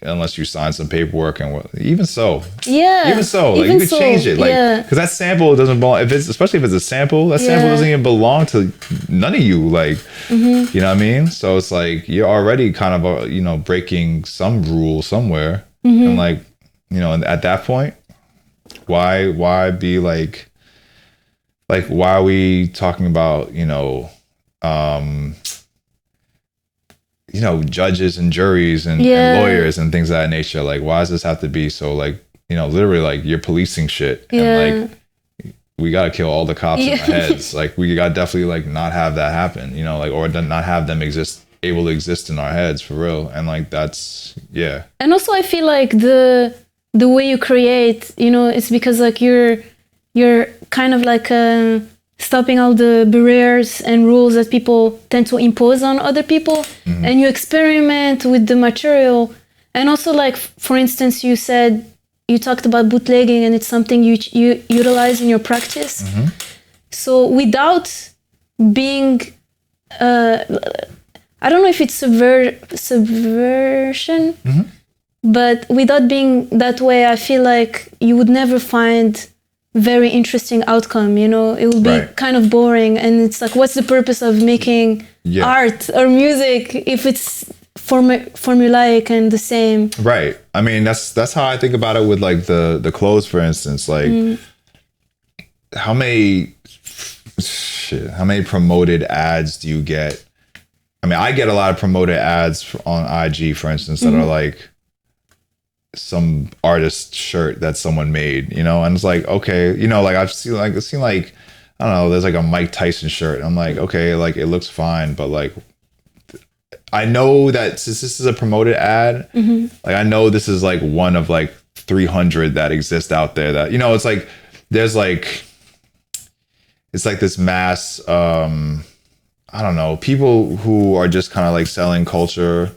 unless you sign some paperwork and even so, like you could change it, like because that sample doesn't belong. Especially if it's a sample, that sample doesn't even belong to none of you. Like, you know what I mean? So it's like you're already kind of you know, breaking some rule somewhere, and like, you know, and at that point, why be like why are we talking about, you know, judges and juries and lawyers and things of that nature? Like, why does this have to be so like, you know, literally like you're policing shit and like we got to kill all the cops in our heads. Like we got to definitely like not have that happen, you know, like, or not have them able to exist in our heads for real. And like, that's, And also I feel like the way you create, you know, it's because like you're kind of like, stopping all the barriers and rules that people tend to impose on other people, and you experiment with the material. And also, like, for instance, you talked about bootlegging, and it's something you utilize in your practice. So without being, I don't know if it's subversion, but without being that way, I feel like you would never find very interesting outcome, you know. It will be kind of boring, and it's like, what's the purpose of making art or music if it's formulaic and the same? Right. I mean, that's how I think about it with like the clothes, for instance. Like how many promoted ads do you get? I mean, I get a lot of promoted ads on IG, for instance, that are like some artist shirt that someone made, you know, and it's like, okay, you know, like I've seen like I don't know, there's like a Mike Tyson shirt. I'm like, okay, like it looks fine, but like I know that since this is a promoted ad, like I know this is like one of like 300 that exist out there that, you know, it's like there's like, it's like this mass I don't know, people who are just kind of like selling culture.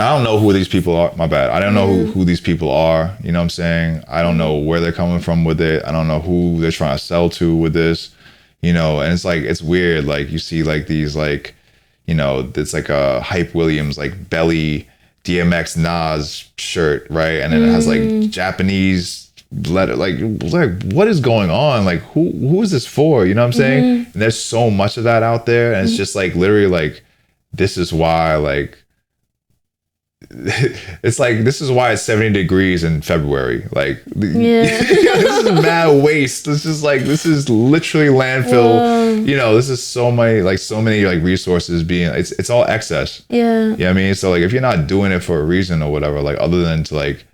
I don't know who these people are. My bad. I don't know who these people are. You know what I'm saying? I don't know where they're coming from with it. I don't know who they're trying to sell to with this, you know, and it's like, it's weird. Like you see like these, like, you know, it's like a Hype Williams, like belly DMX Nas shirt, right? And then it has like Japanese letter, like what is going on? Like who is this for? You know what I'm saying? And there's so much of that out there. And it's just like, literally like, this is why like, it's like, this is why it's 70 degrees in February. Like, Yeah. this is mad waste. This is literally landfill. Whoa. This is so many like resources being, it's all excess. Yeah. You know what I mean? So like, if you're not doing it for a reason or whatever, like other than to like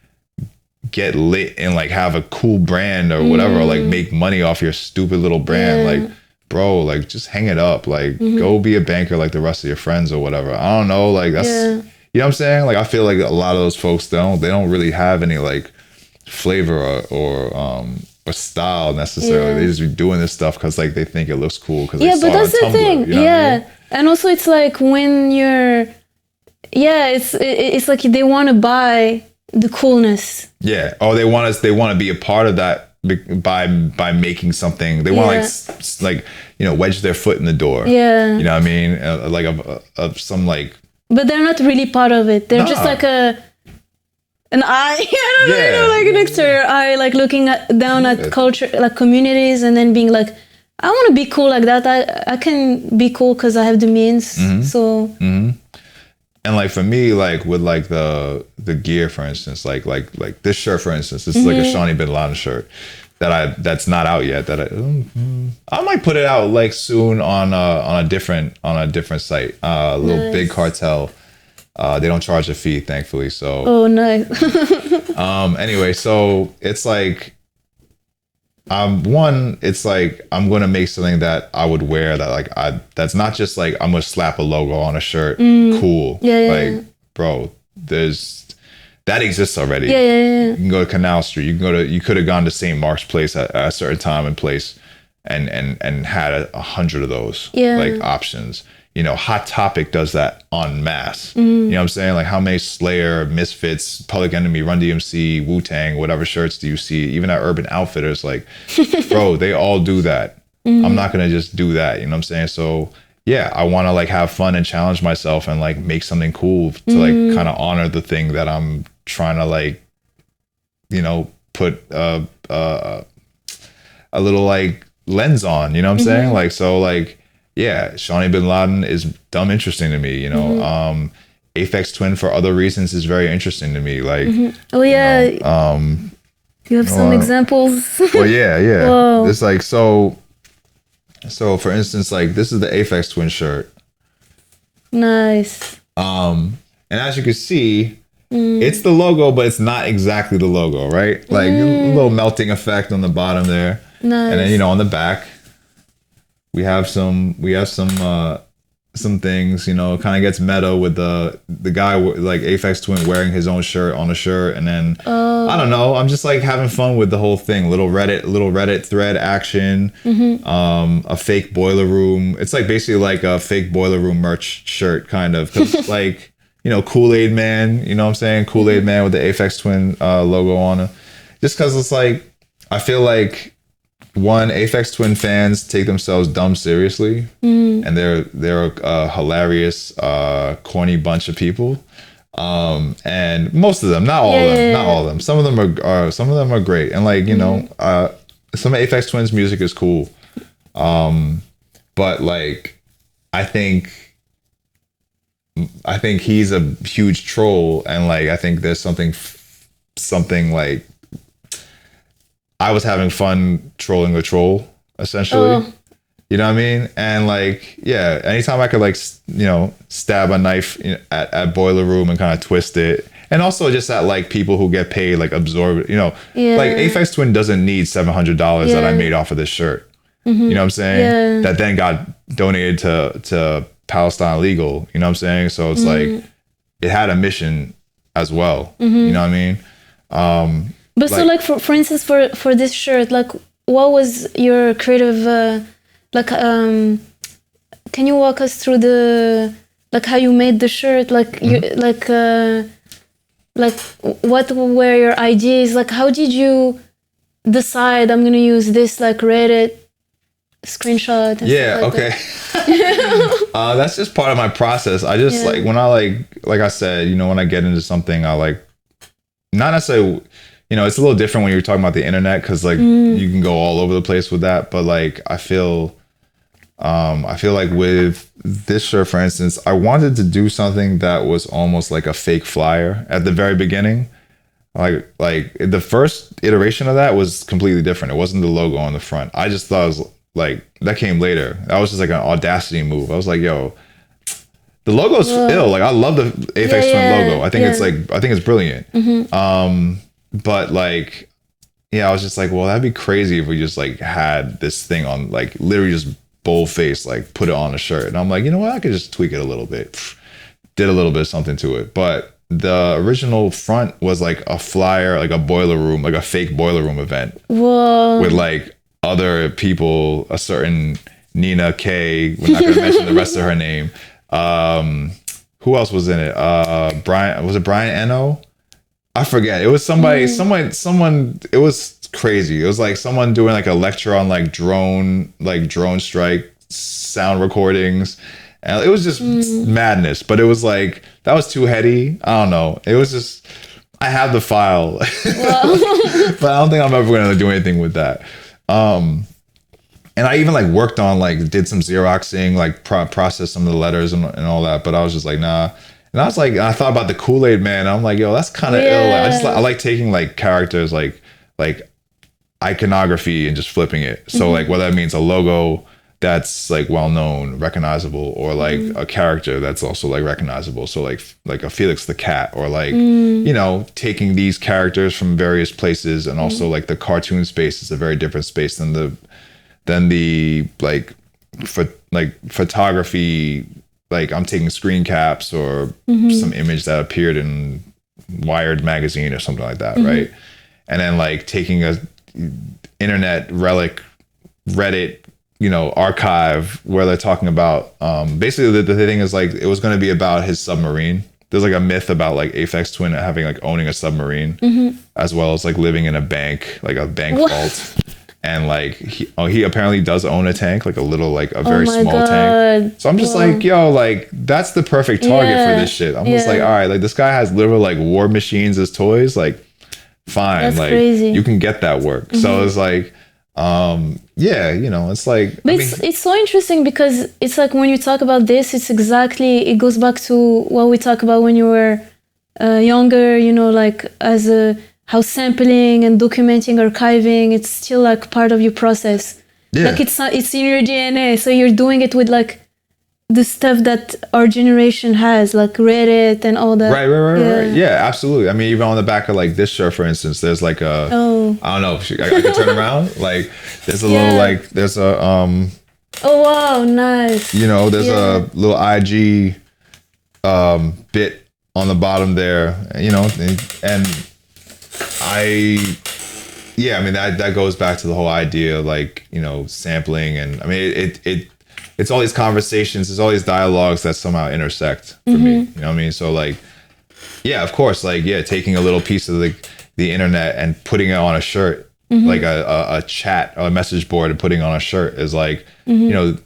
get lit and like have a cool brand or whatever, or like make money off your stupid little brand, like, bro, like just hang it up. Like, go be a banker like the rest of your friends or whatever. I don't know. Like, that's, you know what I'm saying? Like, I feel like a lot of those folks they don't really have any like flavor or style necessarily. They just be doing this stuff because like they think it looks cool because but that's the thing. You know what I mean? And also it's like when you're it's like they want to buy the coolness. Yeah. Oh, they want to be a part of that by making something. They want to like wedge their foot in the door. Yeah. You know what I mean? Like of some like. But they're not really part of it. They're just like an eye. I don't know, like an exterior eye, like looking down at culture, like communities, and then being like, I want to be cool like that. I can be cool because I have the means. So. And like for me, like with like the gear, for instance, like this shirt, for instance, this is like a Shawnee Bin Laden shirt that's not out yet. That I might put it out like soon on a different site, a little Big Cartel. They don't charge a fee, thankfully. So nice. Anyway, so it's like it's like I'm gonna make something that I would wear that like that's not just like I'm gonna slap a logo on a shirt. Cool. Like, bro, that exists already. You can go to Canal Street. You could have gone to St. Mark's Place at a certain time and place and had 100 of those like options. Hot Topic does that en masse. You know what I'm saying? Like, how many Slayer, Misfits, Public Enemy, Run DMC, Wu-Tang, whatever shirts do you see? Even at Urban Outfitters, like, bro, they all do that. I'm not gonna just do that. You know what I'm saying? So yeah, I want to like have fun and challenge myself and like make something cool to like kind of honor the thing that I'm trying to like, put a little like lens on. You know what I'm saying? Like, so like. Yeah, Shawnee Bin Laden is dumb interesting to me, Aphex Twin for other reasons is very interesting to me. Like, oh yeah, you have some examples. Well, yeah. Whoa. It's like so for instance, like this is the Aphex Twin shirt. Nice. And as you can see, it's the logo, but it's not exactly the logo, right? Like a little melting effect on the bottom there. Nice. And then on the back. We have some things, kind of gets meta with the guy like Aphex Twin wearing his own shirt on a shirt, and then I don't know, I'm just like having fun with the whole thing. Little Reddit thread action, a fake Boiler Room. It's like basically like a fake Boiler Room merch shirt kind of, 'cause like Kool-Aid Man, you know what I'm saying? Kool-Aid Man with the Aphex Twin logo on it. Just because it's like I feel like. One, Aphex Twin fans take themselves dumb seriously, and they're a hilarious, corny bunch of people, and most of them, not all of them. Some of them are great, and like some of Aphex Twin's music is cool, but like I think he's a huge troll, and like I think there's something like. I was having fun trolling a troll, essentially. You know what I mean? And like, yeah, anytime I could like, stab a knife at Boiler Room and kind of twist it. And also just at like people who get paid, like absorb it, like Aphex Twin doesn't need $700 that I made off of this shirt. You know what I'm saying? That then got donated to Palestine Legal. You know what I'm saying? So it's like, it had a mission as well. You know what I mean? But like, so like for instance for this shirt, like what was your creative can you walk us through like how you made the shirt, like you like what were your ideas, like how did you decide I'm gonna use this like Reddit screenshot and stuff like that? That's just part of my process. I just like when I like I said, when I get into something, I like not necessarily. It's a little different when you're talking about the internet because like you can go all over the place with that. But like I feel I feel like with this shirt, for instance, I wanted to do something that was almost like a fake flyer at the very beginning. Like the first iteration of that was completely different. It wasn't the logo on the front. I just thought it was like, that came later. That was just like an Audacity move. I was like, yo, the logo's ill. Like I love the Aphex Twin logo. I think it's like, I think it's brilliant. But like, yeah, I was just like, well, that'd be crazy if we just like had this thing on, like literally just bold-faced, like put it on a shirt. And I'm like, you know what? I could just tweak it a little bit. Did a little bit of something to it. But the original front was like a flyer, like a boiler room, like a fake boiler room event. Whoa. With like other people, a certain Nina K. We're not going to mention the rest of her name. Who else was in it? Brian, was it Brian Eno? I forget. It was somebody, someone, it was crazy. It was like someone doing like a lecture on like drone strike sound recordings. And it was just madness, but it was like, that was too heady. I don't know. It was just, I have the file, but I don't think I'm ever going to do anything with that. And I even like worked on, like did some Xeroxing, like processed some of the letters and all that, but I was just like, nah. And I was like, I thought about the Kool-Aid Man. I'm like, yo, that's kind of ill. Like, I like taking like characters, like iconography and just flipping it. So like whether that means a logo that's like well-known, recognizable, or like a character that's also like recognizable. So like a Felix the Cat, or like, you know, taking these characters from various places, and also like the cartoon space is a very different space than the like photography. Like I'm taking screen caps or some image that appeared in Wired magazine or something like that, right? And then like taking a internet relic, Reddit, you know, archive where they're talking about basically the thing is like it was going to be about his submarine. There's like a myth about like Aphex Twin having like owning a submarine, as well as like living in a bank, like a bank vault. And like he apparently does own a tank, like a little, like a very small tank. So I'm just like, yo, like that's the perfect target for this shit. I'm just like, all right, like this guy has literal like war machines as toys, like fine, that's like crazy. You can get that work. So it's like, yeah, you know, it's like, but it's so interesting because it's like when you talk about this, it's exactly, it goes back to what we talk about when you were younger, you know, like how sampling and documenting, archiving, it's still like part of your process. Yeah. Like it's in your DNA. So you're doing it with like the stuff that our generation has, like Reddit and all that. Right. Yeah, absolutely. I mean, even on the back of like this shirt, for instance, there's like I don't know, I can turn around. Like there's a little like, there's a, oh wow, nice. You know, there's a little IG bit on the bottom there, you know, and I mean, that goes back to the whole idea of like, you know, sampling. And I mean, it's all these conversations, it's all these dialogues that somehow intersect for me, you know what I mean? So like, yeah, of course, like, yeah, taking a little piece of the internet and putting it on a shirt, like a chat or a message board, and putting it on a shirt is like, you know,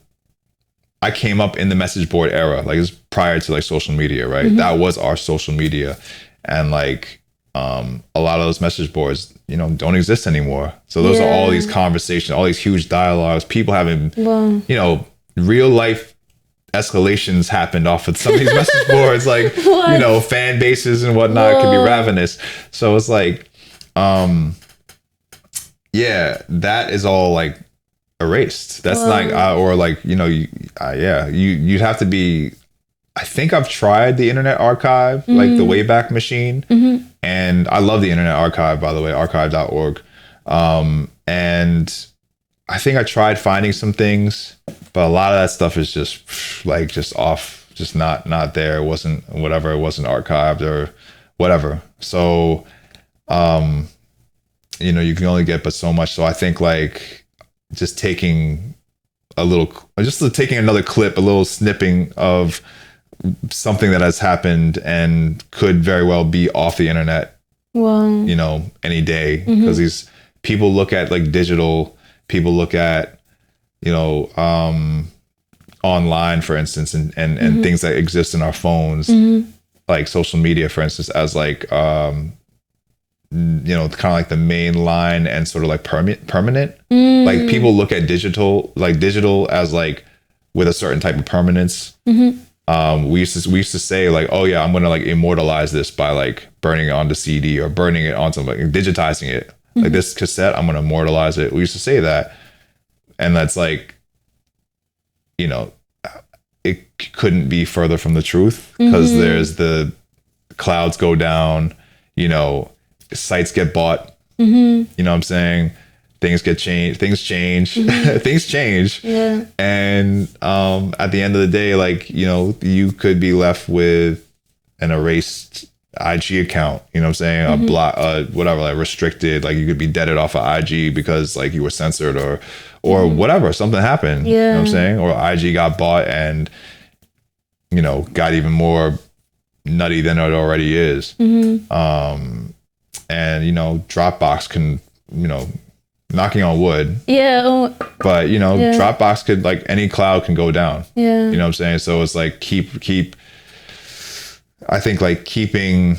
I came up in the message board era, like it's prior to like social media, right? That was our social media. And like, a lot of those message boards, you know, don't exist anymore. So those are all these conversations, all these huge dialogues, people having, you know, real life escalations happened off of some of these message boards, like, you know, fan bases and whatnot can be ravenous. So it's like, yeah, that is all like erased. That's like, or like, you know, you'd have to be, I think I've tried the Internet Archive, like the Wayback Machine. And I love the Internet Archive, by the way, archive.org. And I think I tried finding some things, but a lot of that stuff is just like just off, just not there. It wasn't whatever, it wasn't archived or whatever. So, you know, you can only get but so much. So I think like just taking another clip, a little snipping of something that has happened and could very well be off the internet, you know, any day, because these people look at like digital, people look at, you know, online, for instance, and things that exist in our phones, like social media, for instance, as like, you know, kind of like the main line and sort of like permanent. Like people look at digital as like with a certain type of permanence. We used to say like, oh yeah, I'm gonna like immortalize this by like burning it onto CD or burning it onto like digitizing it. Like this cassette, I'm gonna immortalize it. We used to say that, and that's like, you know, it couldn't be further from the truth, because there's the clouds go down, you know, sites get bought, you know what I'm saying? Things get changed, things change, things change. Yeah. And at the end of the day, like, you know, you could be left with an erased IG account, you know what I'm saying? A block, whatever, like restricted, like you could be deaded off of IG because like you were censored or whatever, something happened, you know what I'm saying? Or IG got bought and, you know, got even more nutty than it already is. And, you know, Dropbox can, you know, knocking on wood. Yeah. But, you know, Dropbox could, like, any cloud can go down. Yeah. You know what I'm saying? So it's like I think like keeping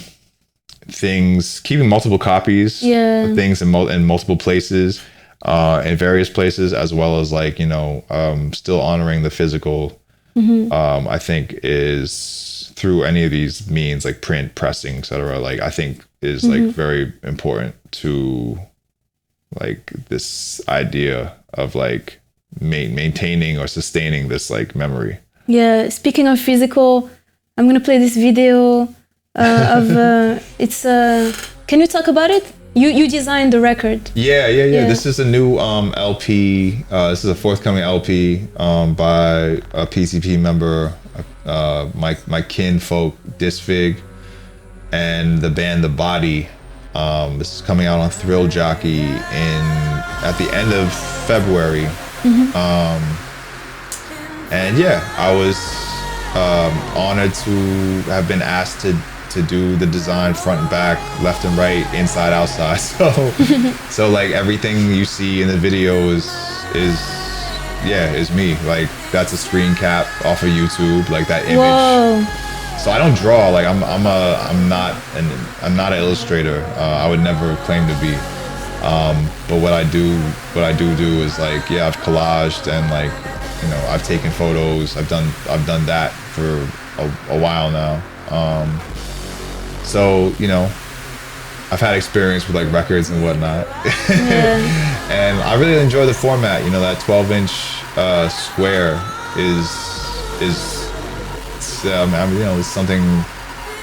multiple copies of things in multiple places, in various places, as well as like, you know, still honoring the physical, I think is through any of these means, like print, pressing, etc. Like I think is like very important to like this idea of like maintaining or sustaining this like memory. Yeah. Speaking of physical, I'm gonna play this video of it's can you talk about it? You designed the record. Yeah. This is a new LP. This is a forthcoming LP by a PTP member, my kinfolk Disfig, and the band The Body. This is coming out on Thrill Jockey at the end of February. And yeah, I was honored to have been asked to do the design front and back, left and right, inside, outside. So like everything you see in the video is me. Like that's a screen cap off of YouTube, like that image. Whoa. So I don't draw. Like I'm not an illustrator. I would never claim to be. But what I do is like, yeah, I've collaged and like, you know, I've taken photos. I've done that for a while now. So, you know, I've had experience with like records and whatnot. And I really enjoy the format. You know, that 12-inch square is you know, there's something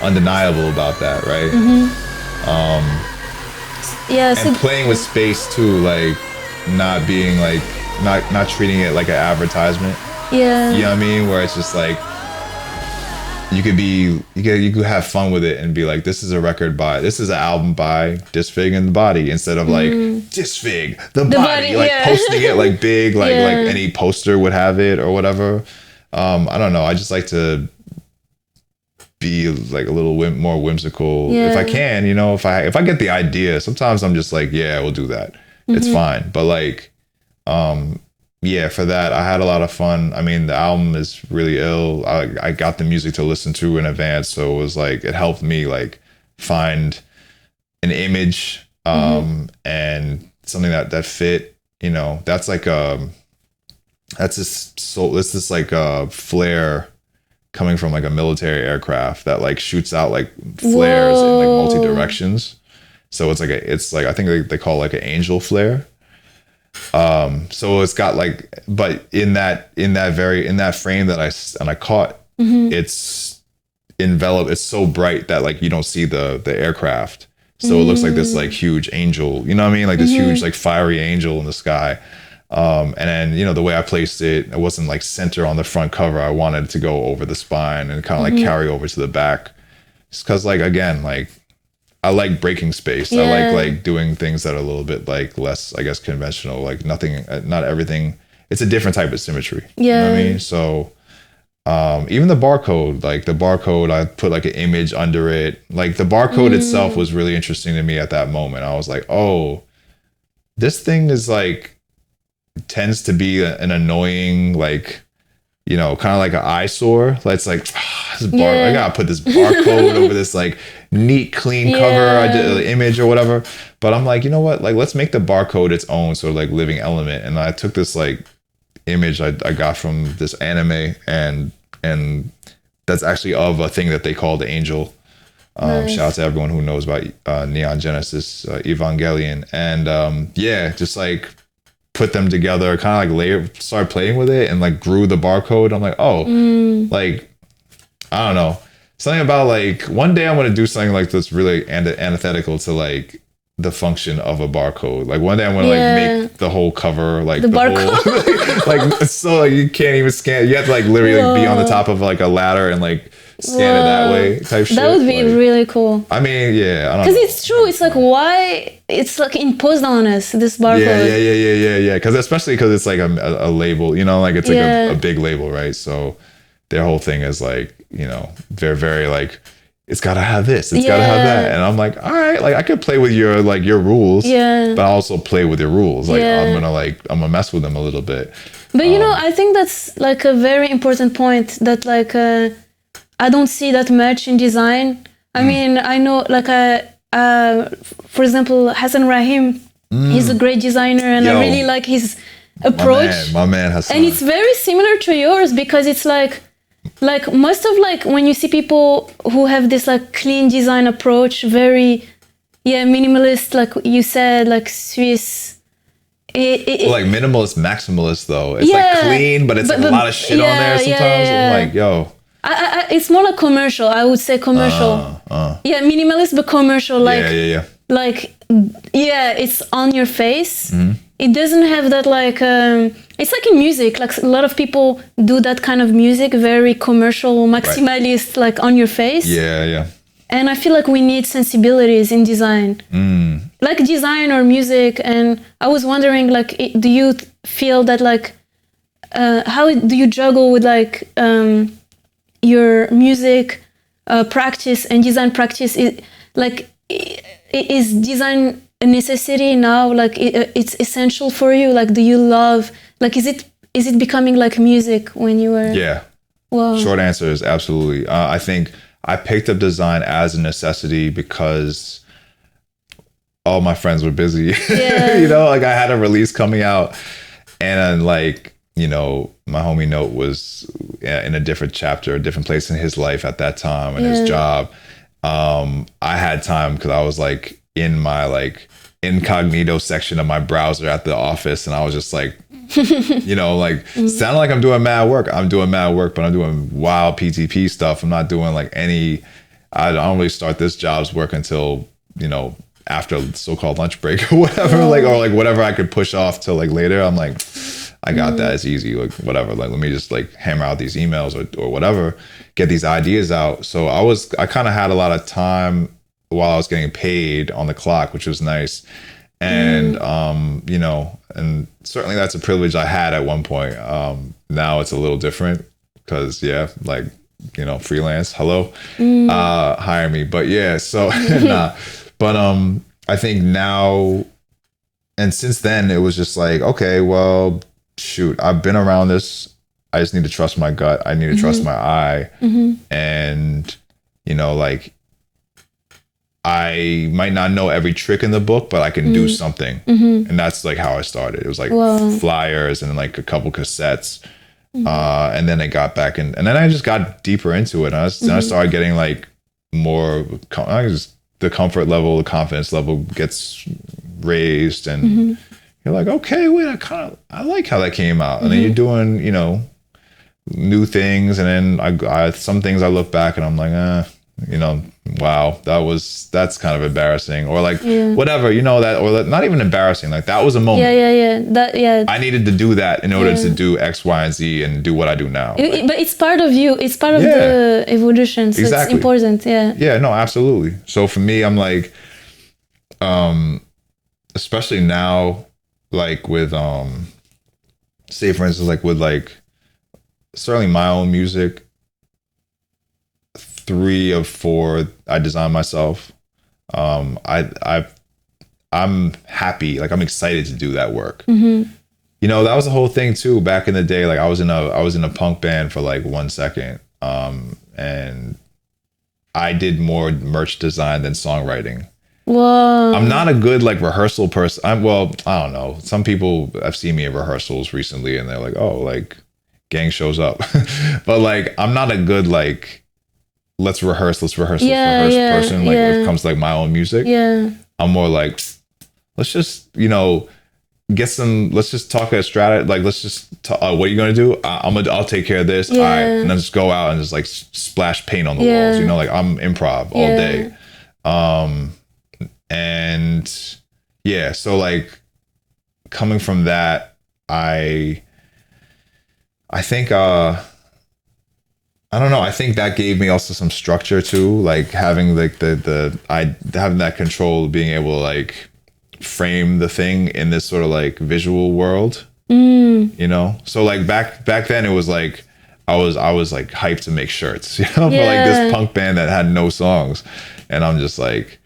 undeniable about that, right? And playing with space too, like not being like not treating it like an advertisement. Yeah. You know what I mean? Where it's just like you could have fun with it and be like, this is an album by Disfig and The Body, instead of like Disfig, the body, like posting it like big, like any poster would have it or whatever. I don't know. I just like to be like a little more whimsical if I can, you know, if I get the idea. Sometimes I'm just like, yeah, we'll do that. It's fine. But like, for that, I had a lot of fun. I mean, the album is really ill. I got the music to listen to in advance, so it was like, it helped me like find an image and something that fit, you know. That's like this like a flare coming from like a military aircraft that like shoots out like flares in like multi directions. So it's like I think they call it like an angel flare. So it's got like, but in that frame that I caught, it's enveloped. It's so bright that like you don't see the aircraft. So it looks like this like huge angel, you know what I mean? Like this huge like fiery angel in the sky. And then, you know, the way I placed it, it wasn't like center on the front cover. I wanted it to go over the spine and kind of like carry over to the back. It's because like, again, like I like breaking space. I like doing things that are a little bit like less, I guess, conventional, like nothing, not everything. It's a different type of symmetry. You know what I mean? So even the barcode, I put like an image under it. Like the barcode itself was really interesting to me at that moment. I was like, oh, this thing is like, tends to be an annoying, like, you know, kind of like an eyesore. It's like, I gotta put this barcode over this like neat, clean cover. I did an image or whatever. But I'm like, you know what? Like, let's make the barcode its own sort of like living element. And I took this like image I got from this anime, and that's actually of a thing that they call the angel. Nice. Shout out to everyone who knows about Neon Genesis Evangelion, and just like put them together, kind of like started playing with it and like grew the barcode. I'm like, like I don't know, something about like one day I'm gonna do something like this really antithetical to like the function of a barcode. Like one day I'm gonna like make the whole cover like the barcode whole, like so like you can't even scan. You have to like literally like, be on the top of like a ladder and like scan it that way type shit. That would be like, really cool. I mean, yeah, I don't know. Because it's true. It's like why it's like imposed on us, this barcode. Yeah. Because especially because it's like a label, you know, like it's like a big label, right? So their whole thing is like, you know, they're very like, it's gotta have this, it's gotta have that, and I'm like, all right, like I could play with your rules, but I also play with your rules. Like I'm gonna mess with them a little bit. But you know, I think that's like a very important point that like I don't see that much in design. I mean, I know like for example, Hassan Rahim, he's a great designer, and I really like his approach. My man Hassan. And it's very similar to yours because it's like most of like when you see people who have this like clean design approach, very minimalist, like you said, like Swiss. Like minimalist, maximalist though. It's like clean, but it's like a lot of shit on there sometimes. I'm like, yo. It's more like commercial. I would say commercial. Yeah, minimalist but commercial. Like like it's on your face. It doesn't have that like it's like in music, like a lot of people do that kind of music, very commercial, maximalist, like on your face. And I feel like we need sensibilities in design, like design or music. And I was wondering, like, do you feel that like how do you juggle with like your music practice and design practice? Is design a necessity now? Like it's essential for you? Like, do you love, like, is it becoming like music when you were? Yeah. Wow. Short answer is absolutely. I think I picked up design as a necessity because all my friends were busy. You know, like I had a release coming out, and like, you know, my homie Note was in a different chapter, a different place in his life at that time and his job. I had time because I was like in my like incognito section of my browser at the office, and I was just like, you know, like sounding like I'm doing mad work. I'm doing mad work, but I'm doing wild PTP stuff. I'm not doing like I don't really start this job's work until, you know, after so-called lunch break or whatever, or whatever I could push off till like later. I'm like, I got that. It's easy. Like whatever. Like let me just like hammer out these emails or whatever, get these ideas out. So I kind of had a lot of time while I was getting paid on the clock, which was nice. And you know, and certainly that's a privilege I had at one point. Now it's a little different because like, you know, freelance, hello, hire me. But yeah, so but I think now and since then it was just like, okay, well, shoot, I've been around this. I just need to trust my gut. I need to trust my eye. And, you know, like I might not know every trick in the book, but I can do something. And that's like how I started. It was like flyers and like a couple cassettes. And then I got back and then I just got deeper into it. And then I started getting like more, the comfort level, the confidence level gets raised, and you're like, okay, wait, I like how that came out. And then you're doing, you know, new things. And then I some things I look back and I'm like, you know, wow, that's kind of embarrassing, or like whatever, you know, that, or that, not even embarrassing, like that was a moment. I needed to do that in order to do X, Y, and Z and do what I do now. But it's part of you. It's part of the evolution. So it's important. Yeah, no, absolutely. So for me, I'm like, especially now, like with, say for instance, like with like, certainly my own music, 3 of 4 I designed myself. I'm happy, like I'm excited to do that work. You know, that was the whole thing too back in the day. Like I was in a punk band for like 1 second, and I did more merch design than songwriting. Whoa. I'm not a good like rehearsal person. I don't know. Some people have seen me at rehearsals recently and they're like, oh, like gang shows up. But like, I'm not a good like, let's rehearse person. Like when it comes to like my own music. Yeah. I'm more like, let's just, let's just talk a strategy. Like, let's just what are you going to do? I'll take care of this. Yeah. All right. And then just go out and just like splash paint on the walls, like I'm improv all day. And yeah, so like coming from that, I think, I don't know. I think that gave me also some structure too, like having like having that control, being able to like frame the thing in this sort of like visual world, So like back then it was like I was like hyped to make shirts, for like this punk band that had no songs, and I'm just like,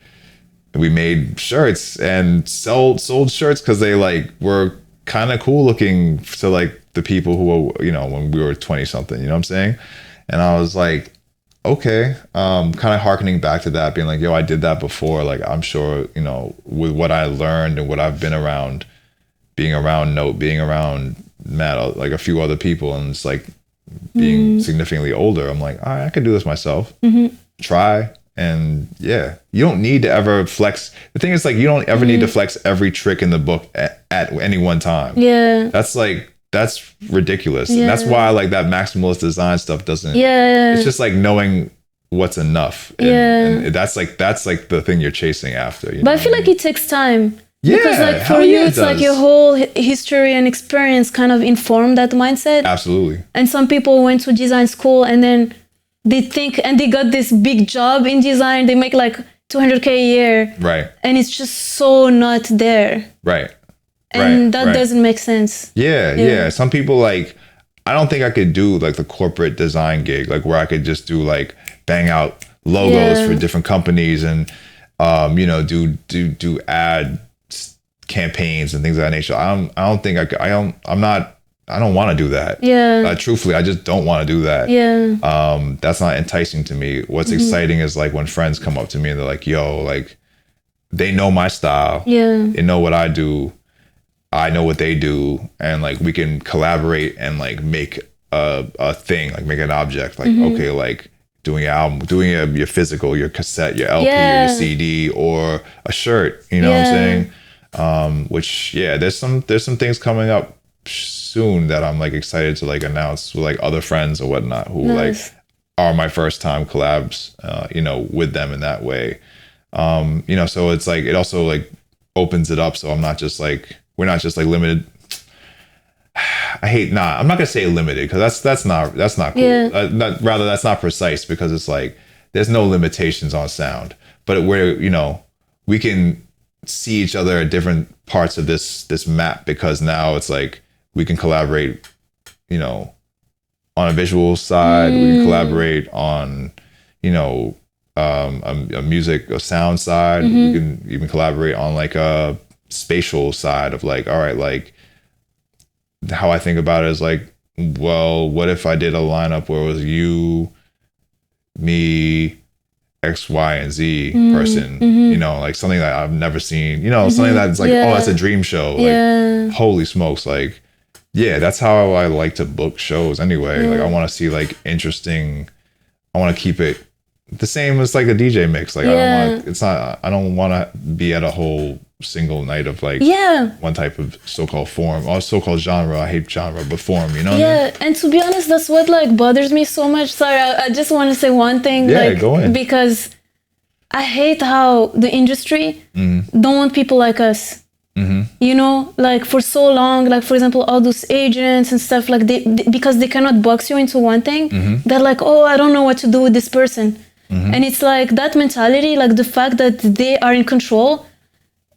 we made shirts and sold shirts because they like were kind of cool looking to like the people who were, when we were 20 something, you know what I'm saying? And I was like, okay, kind of hearkening back to that, being like, yo, I did that before. Like, I'm sure, with what I learned and what I've been around, being around Note, being around Matt, like a few other people, and it's like being significantly older, I'm like, all right, I could do this myself. Try. And yeah, you don't need to ever flex. The thing is, like, you don't ever need to flex every trick in the book at any one time. Yeah. That's ridiculous. Yeah. And that's why like that maximalist design stuff doesn't. Yeah. It's just like knowing what's enough. And that's like the thing you're chasing after. But I feel like it takes time. Yeah. Because like for you, it's like your whole history and experience kind of informed that mindset. Absolutely. And some people went to design school and then they think, and they got this big job in design. They make like $200K a year. Right. And it's just so not there. Right. And that doesn't make sense. Yeah. Some people like, I don't think I could do like the corporate design gig, like where I could just do like bang out logos for different companies and, do ad campaigns and things of that nature. I don't want to do that. Yeah. Truthfully, I just don't want to do that. Yeah. That's not enticing to me. What's exciting is like when friends come up to me and they're like, yo, like they know my style. Yeah. They know what I do. I know what they do. And like we can collaborate and like make a thing, like make an object. Like, okay, like doing your album, doing your physical, your cassette, your LP, or your CD, or a shirt, you know what I'm saying? Which, there's some things coming up soon that I'm like excited to like announce with like other friends or whatnot who like are my first time collabs, with them in that way. So it's like, it also like opens it up. So I'm not just like, we're not just like limited. I'm not gonna say limited because that's not cool. Yeah. Rather, that's not precise because it's like there's no limitations on sound, but we can see each other at different parts of this map because now it's like we can collaborate, on a visual side. We can collaborate on, a sound side. We can even collaborate on like a spatial side of like, all right, like how I think about it is like, well, what if I did a lineup where it was you, me, X, Y, and Z person, like something that I've never seen, something that's like, oh, that's a dream show. Like, holy smokes. Like, that's how I like to book shows anyway. Like, I want to see like interesting, I want to keep it the same as like a DJ mix. Like, I don't want to be at a whole single night of like one type of so-called form or so-called genre. I hate genre, but form, you know? And to be honest, that's what like bothers me so much. Sorry, I just want to say one thing. Go ahead. Because I hate how the industry don't want people like us. Like for so long, like for example, all those agents and stuff, like they because they cannot box you into one thing, they're like, oh, I don't know what to do with this person. And it's like that mentality, like the fact that they are in control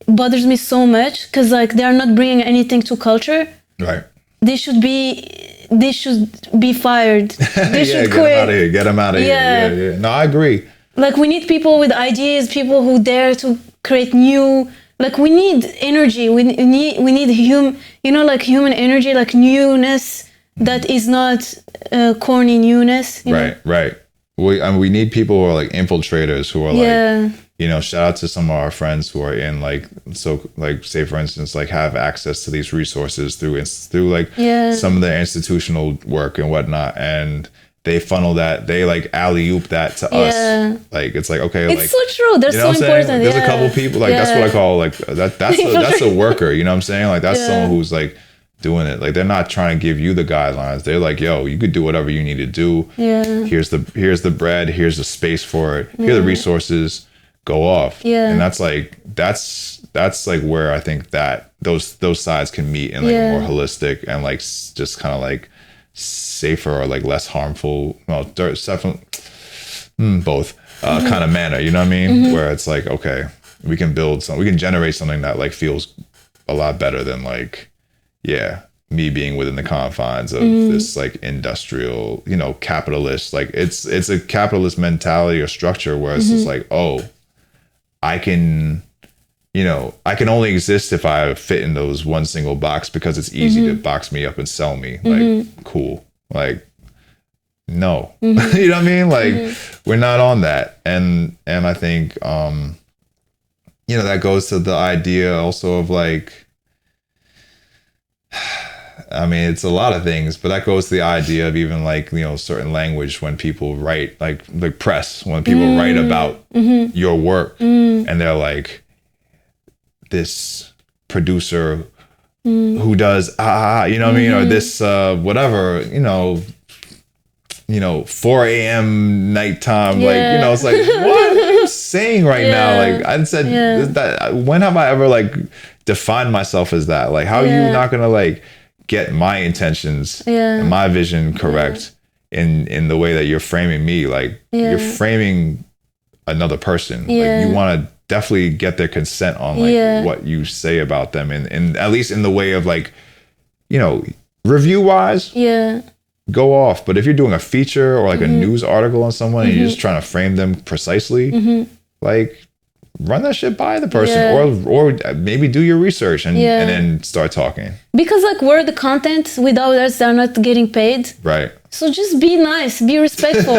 bothers me so much because like they are not bringing anything to culture. Right. They should be fired. They should quit. Get them out of here. Yeah. No, I agree. Like we need people with ideas, people who dare to create new. Like we need energy. We need human energy, like newness that is not corny newness. Right. We need people who are like infiltrators, who are like shout out to some of our friends who are in like, so like say for instance, like have access to these resources through like some of their institutional work and whatnot, and they funnel that, they like alley-oop that to us. Like it's like, okay, it's like, so true. They're so important. There's a couple people like that's what I call like that's a worker. You know what I'm saying? Like that's someone who's like doing it. Like they're not trying to give you the guidelines. They're like, yo, you could do whatever you need to do. Here's the bread. Here's the space for it. Here are the resources. Go off. And that's like where I think that those sides can meet in like a more holistic and like just kind of like safer or like less harmful, well, definitely both kind of manner. You know what I mean? Where it's like, okay, we can generate something that like feels a lot better than like, me being within the confines of this like industrial, capitalist, like it's a capitalist mentality or structure where it's just like, oh, I can only exist if I fit in those one single box because it's easy to box me up and sell me. Like, cool. Like, no, you know what I mean? Like, we're not on that. And I think, that goes to the idea also of like, I mean, it's a lot of things, but that goes to the idea of even like, certain language when people write, like press, when people write about your work and they're like, this producer who does, you know what I mean? Or this, whatever, 4 a.m. nighttime, like, it's like, what are you saying right now? Like I said that, when have I ever like defined myself as that? Like, how are you not going to like get my intentions and my vision correct in the way that you're framing me? Like you're framing another person. Like you want to definitely get their consent on like what you say about them, and at least in the way of like, review wise, go off. But if you're doing a feature or like a news article on someone and you're just trying to frame them precisely, like run that shit by the person, or maybe do your research and then start talking. Because like we're the content, without us they're not getting paid. Right. So just be nice, be respectful.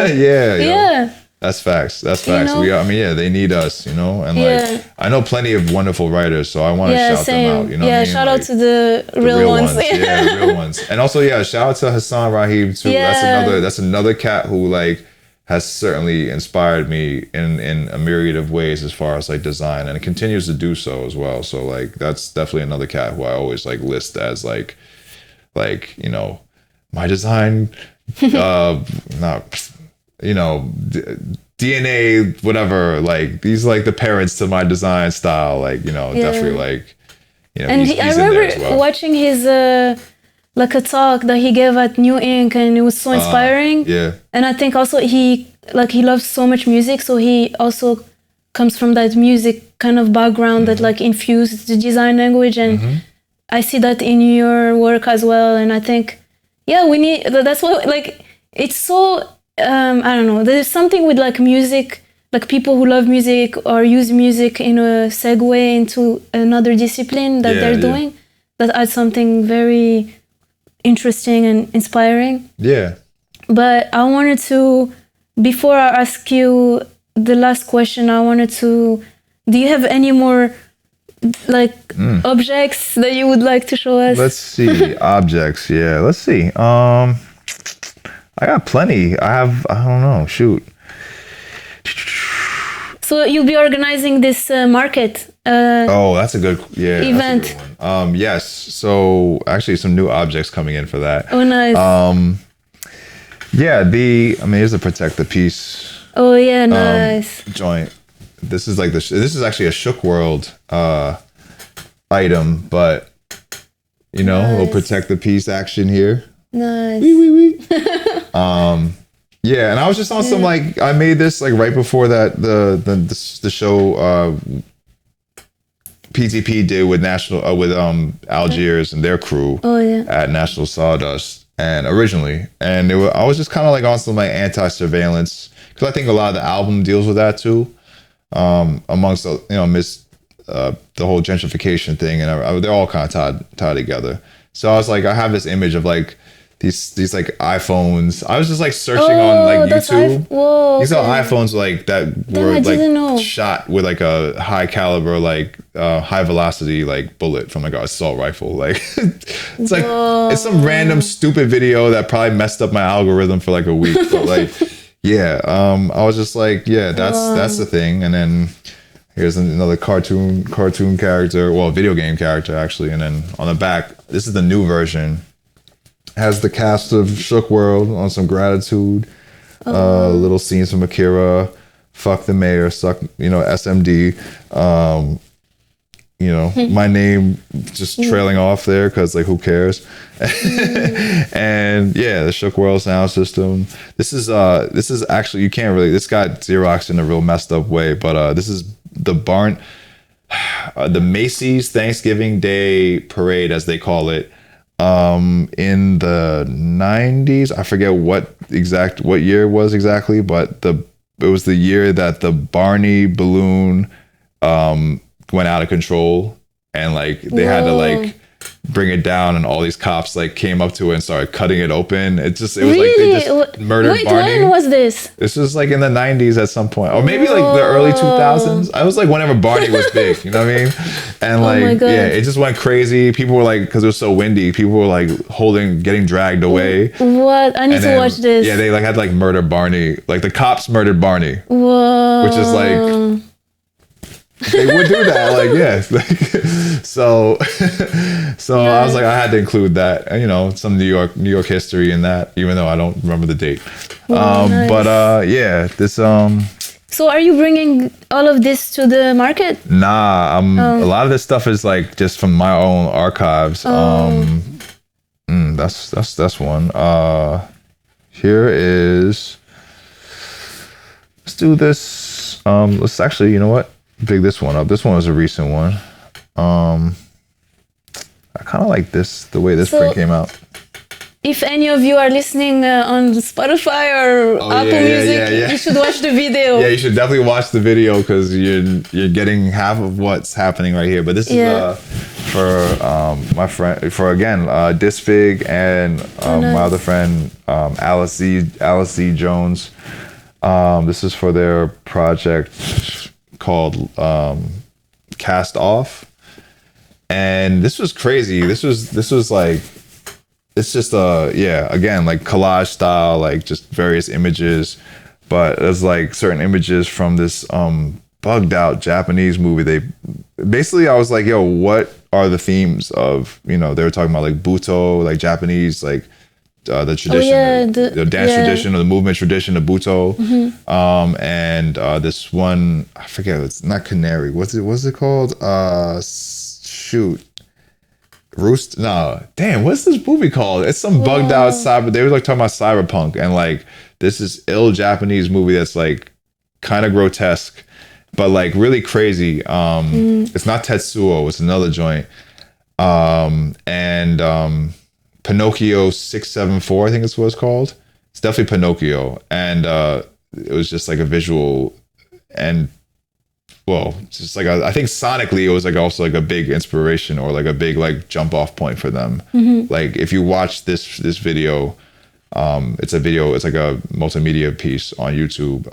That's facts. That's facts. They need us, and like I know plenty of wonderful writers, so I want to shout them out. What I mean? Shout out to the real ones. Real ones. And also, shout out to Hassan Rahim too. That's another cat who like has certainly inspired me in a myriad of ways as far as like design, and it continues to do so as well. So like that's definitely another cat who I always like list as like my design, DNA, whatever, like these like the parents to my design style, like definitely like and he's I remember watching his like a talk that he gave at New Ink, and it was so inspiring. And I think also he loves so much music, so he also comes from that music kind of background that like infused the design language, and I see that in your work as well. And I think we need, that's what like it's so I don't know, there's something with like music, like people who love music or use music in a segue into another discipline that they're doing, that adds something very interesting and inspiring. But I wanted to, before I ask you the last question, I wanted to, do you have any more like objects that you would like to show us? Let's see. Objects. Let's see. I got plenty. I don't know, shoot. So you'll be organizing this market. That's a good event. That's a good one. Yes. So actually some new objects coming in for that. Oh, nice. Here's the Protect the Peace. Oh yeah, nice. Joint. This is like this is actually a Shook World item, but a little Protect the Peace action here. Nice. And I was just on some like, I made this like right before that the show PTP did with Algiers and their crew at National Sawdust, and originally, and I was just kind of like on some like anti-surveillance, because I think a lot of the album deals with that too, amongst amidst the whole gentrification thing, and they're all kind of tied together. So I was like, I have this image of like these like iPhones. I was just like searching on like YouTube. Whoa, these are iPhones like that were like shot with like a high caliber, like high velocity like bullet from like an assault rifle. Like it's like it's some random stupid video that probably messed up my algorithm for like a week. But like yeah, I was just like, yeah, that's the thing. And then here's another cartoon character, well, video game character actually. And then on the back, this is the new version. Has the cast of Shook World on some gratitude, little scenes from Akira, fuck the mayor, suck, SMD, my name just trailing off there because like who cares? And yeah, the Shook World sound system. This is actually, you can't really, this got Xeroxed in a real messed up way, but this is the Macy's Thanksgiving Day Parade, as they call it. In the 90s, I forget what year it was exactly, but it was the year that the Barney balloon went out of control, and like they had to like bring it down, and all these cops like came up to it and started cutting it open. It was really? Like they just murdered Barney. When was this? This was like in the 90s at some point, or maybe like the early 2000s. I was like whenever Barney was big, you know what I mean? And like yeah, it just went crazy. People were like, because it was so windy, people were like getting dragged away. What? I need to watch this. Yeah, they like had to like murder Barney. Like the cops murdered Barney. Whoa. Which is like, they would do that, like yes. So I was like, I had to include that, some New York history in that, even though I don't remember the date. Nice. But yeah, this So are you bringing all of this to the market? Nah, a lot of this stuff is like just from my own archives. That's one. Here is. Let's do this. Let's actually, you know what? Pick this one up. This one was a recent one. I kind of like the way this print came out. If any of you are listening on Spotify or Apple Music, you should watch the video. Yeah, you should definitely watch the video because you're getting half of what's happening right here. But this is for my friend, Disfig and my other friend, Alice E. Jones. This is for their project called Cast Off, and this was crazy. This was like, it's just again like collage style, like just various images, but there's like certain images from this bugged out Japanese movie. They basically, I was like, yo, what are the themes of, they were talking about like Buto, like Japanese, like the tradition, the dance tradition or the movement tradition of Buto. And this one, I forget, it's not Canary. What's it called? Roost? No, damn, what's this movie called? It's some bugged out cyber. They were like talking about cyberpunk, and like this is ill Japanese movie that's like kind of grotesque, but like really crazy. It's not Tetsuo, it's another joint. Pinocchio 674, I think it's what it's called. It's definitely Pinocchio. And it was just like a visual, and well, just like I think sonically it was like also like a big inspiration or like a big like jump off point for them. Like if you watch this video, it's like a multimedia piece on YouTube.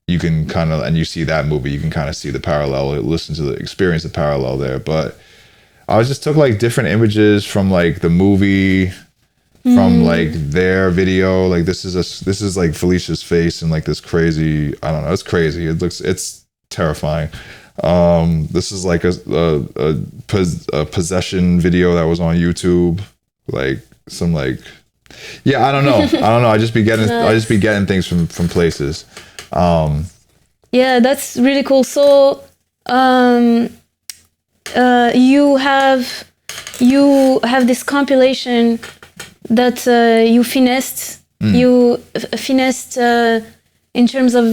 You can kind of, and you see that movie, you can kind of see the parallel, experience the parallel there. But I just took like different images from like the movie, from like their video. Like this is like Felicia's face and like this crazy, I don't know, it's crazy. It's terrifying. This is like a possession video that was on YouTube. Like some like, yeah, I don't know. I just be getting things from places. Yeah, that's really cool. So, you have this compilation that you finessed. You finessed in terms of.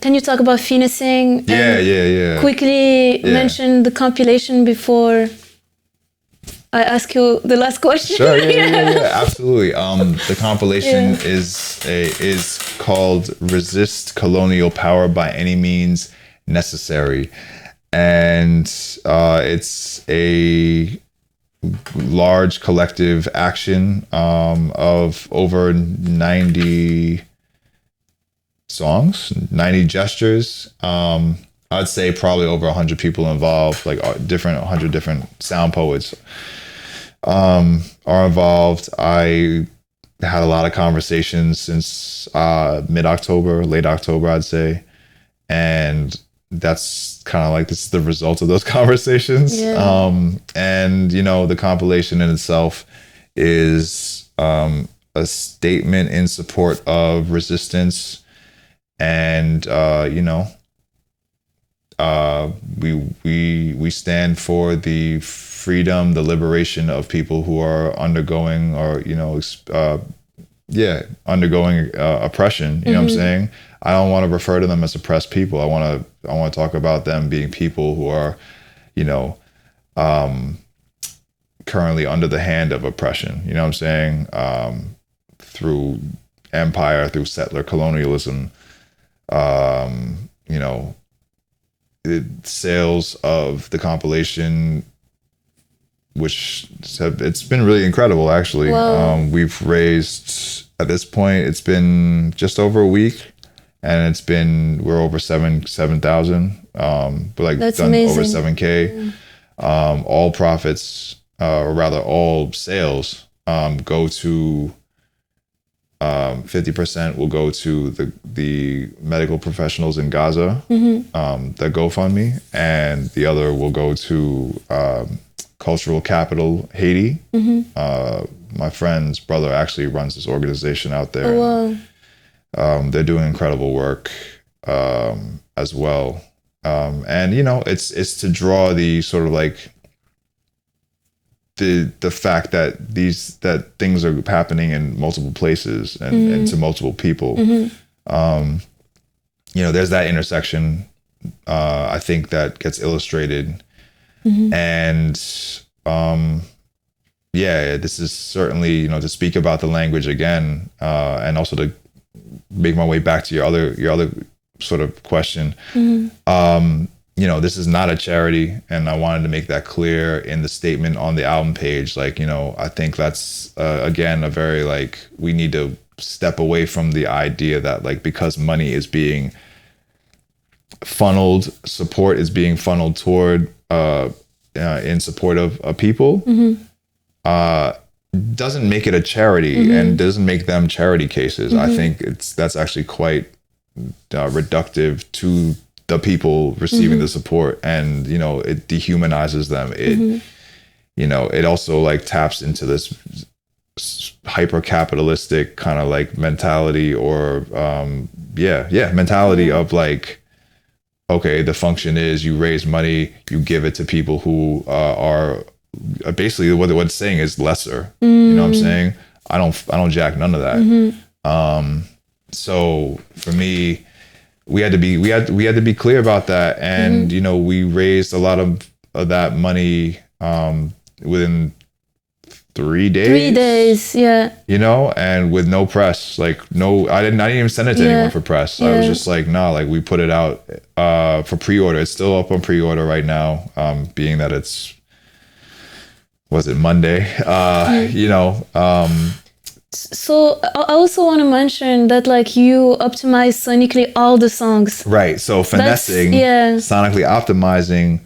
Can you talk about finessing? Yeah. Quickly mention the compilation before I ask you the last question. Sure, yeah, absolutely. The compilation is called "Resist Colonial Power by Any Means Necessary." And it's a large collective action of over 90 songs, 90 gestures. I'd say probably over 100 people involved, like 100 different sound poets are involved. I had a lot of conversations since mid-October, late October, I'd say. And that's kind of like, this is the result of those conversations. Yeah. And, you know, the compilation in itself is a statement in support of resistance. And, you know, we stand for the freedom, the liberation of people who are undergoing, or, you know, undergoing oppression. You know what I'm saying? I don't want to refer to them as oppressed people. I want to talk about them being people who are, you know, currently under the hand of oppression. You know what I'm saying? Through empire, through settler colonialism. You know, sales of the compilation, which it's been really incredible, actually. Wow. We've raised, at this point, it's been just over a week, and we're over 7,000. But like, that's done amazing. over 7K. All profits, or rather all sales, go to 50% will go to the medical professionals in Gaza, that GoFundMe, and the other will go to Cultural Capital Haiti. My friend's brother actually runs this organization out there. Oh, wow. They're doing incredible work as well. And, you know, it's to draw the sort of like the fact that things are happening in multiple places and to multiple people. You know, there's that intersection, I think, that gets illustrated. And yeah, this is certainly, you know, to speak about the language again, and also to make my way back to your other sort of question. You know, this is not a charity, and I wanted to make that clear in the statement on the album page. Like, you know, I think that's again a very, like, we need to step away from the idea that, like, because money is being funneled, support is being funneled toward in support of people, doesn't make it a charity and doesn't make them charity cases. I think that's actually quite reductive to the people receiving the support, and, you know, it dehumanizes them. It you know, it also like taps into this hyper capitalistic kind of like mentality, or mentality of like, okay, the function is you raise money, you give it to people who are basically, what it's saying is lesser. You know what I'm saying? I don't jack none of that. So for me, we had to be clear about that, and you know, we raised a lot of that money within 3 days. 3 days, yeah. You know, and with no press, like I didn't even send it to anyone for press. I was just like, nah, like, we put it out for pre-order. It's still up on pre-order right now, being that was it Monday? You know. So I also want to mention that, like, you optimize sonically all the songs. Right. So finessing, sonically optimizing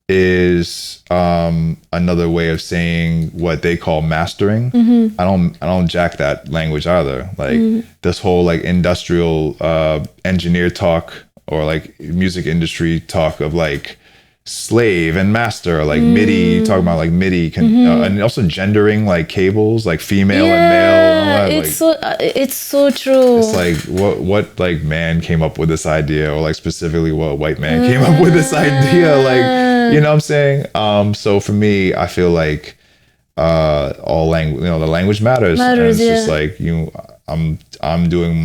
is another way of saying what they call mastering. I don't jack that language either. Like this whole like industrial engineer talk, or like music industry talk of like slave and master, like MIDI, talking about like MIDI and also gendering like cables, like female and male and all that. It's so true. It's like what like man came up with this idea, or like specifically what white man came up with this idea, like, you know what I'm saying? So for me, I feel like all language, you know, the language matters, and it's just like, I'm doing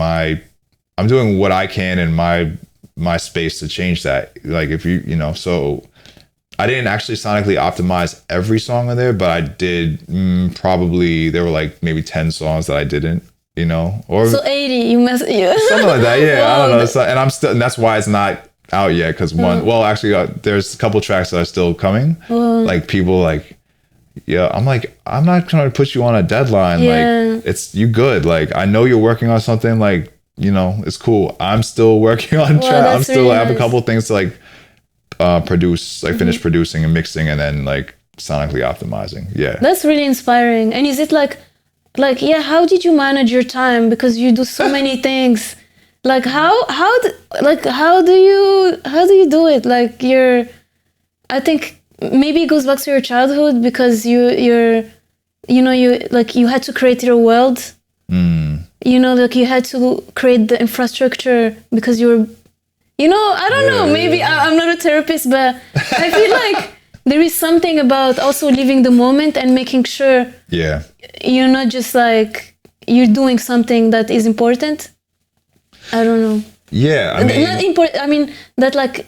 what I can in my space to change that. Like, if you know, so I didn't actually sonically optimize every song in there, but I did probably, there were like maybe 10 songs that I didn't, you know, or so 80, you something like that. Yeah. Wow. I don't know. So, and that's why it's not out yet. Cause there's a couple tracks that are still coming. Like people like, yeah, I'm like, I'm not trying to put you on a deadline. Yeah. Like, it's you good. Like, I know you're working on something. Like, you know, it's cool. I'm still working on track. I'm still, I have a couple of things to like produce, like finish producing and mixing, and then like sonically optimizing. Yeah, that's really inspiring. And is it like yeah, how did you manage your time, because you do so many things? Like how do you do it? Like I think maybe it goes back to your childhood, because you like you had to create your world. You know, like you had to create the infrastructure because you were, you know, I don't know, maybe I'm not a therapist, but I feel like there is something about also living the moment and making sure you're not just like, you're doing something that is important. I don't know. Yeah, I mean, not important. I mean, that like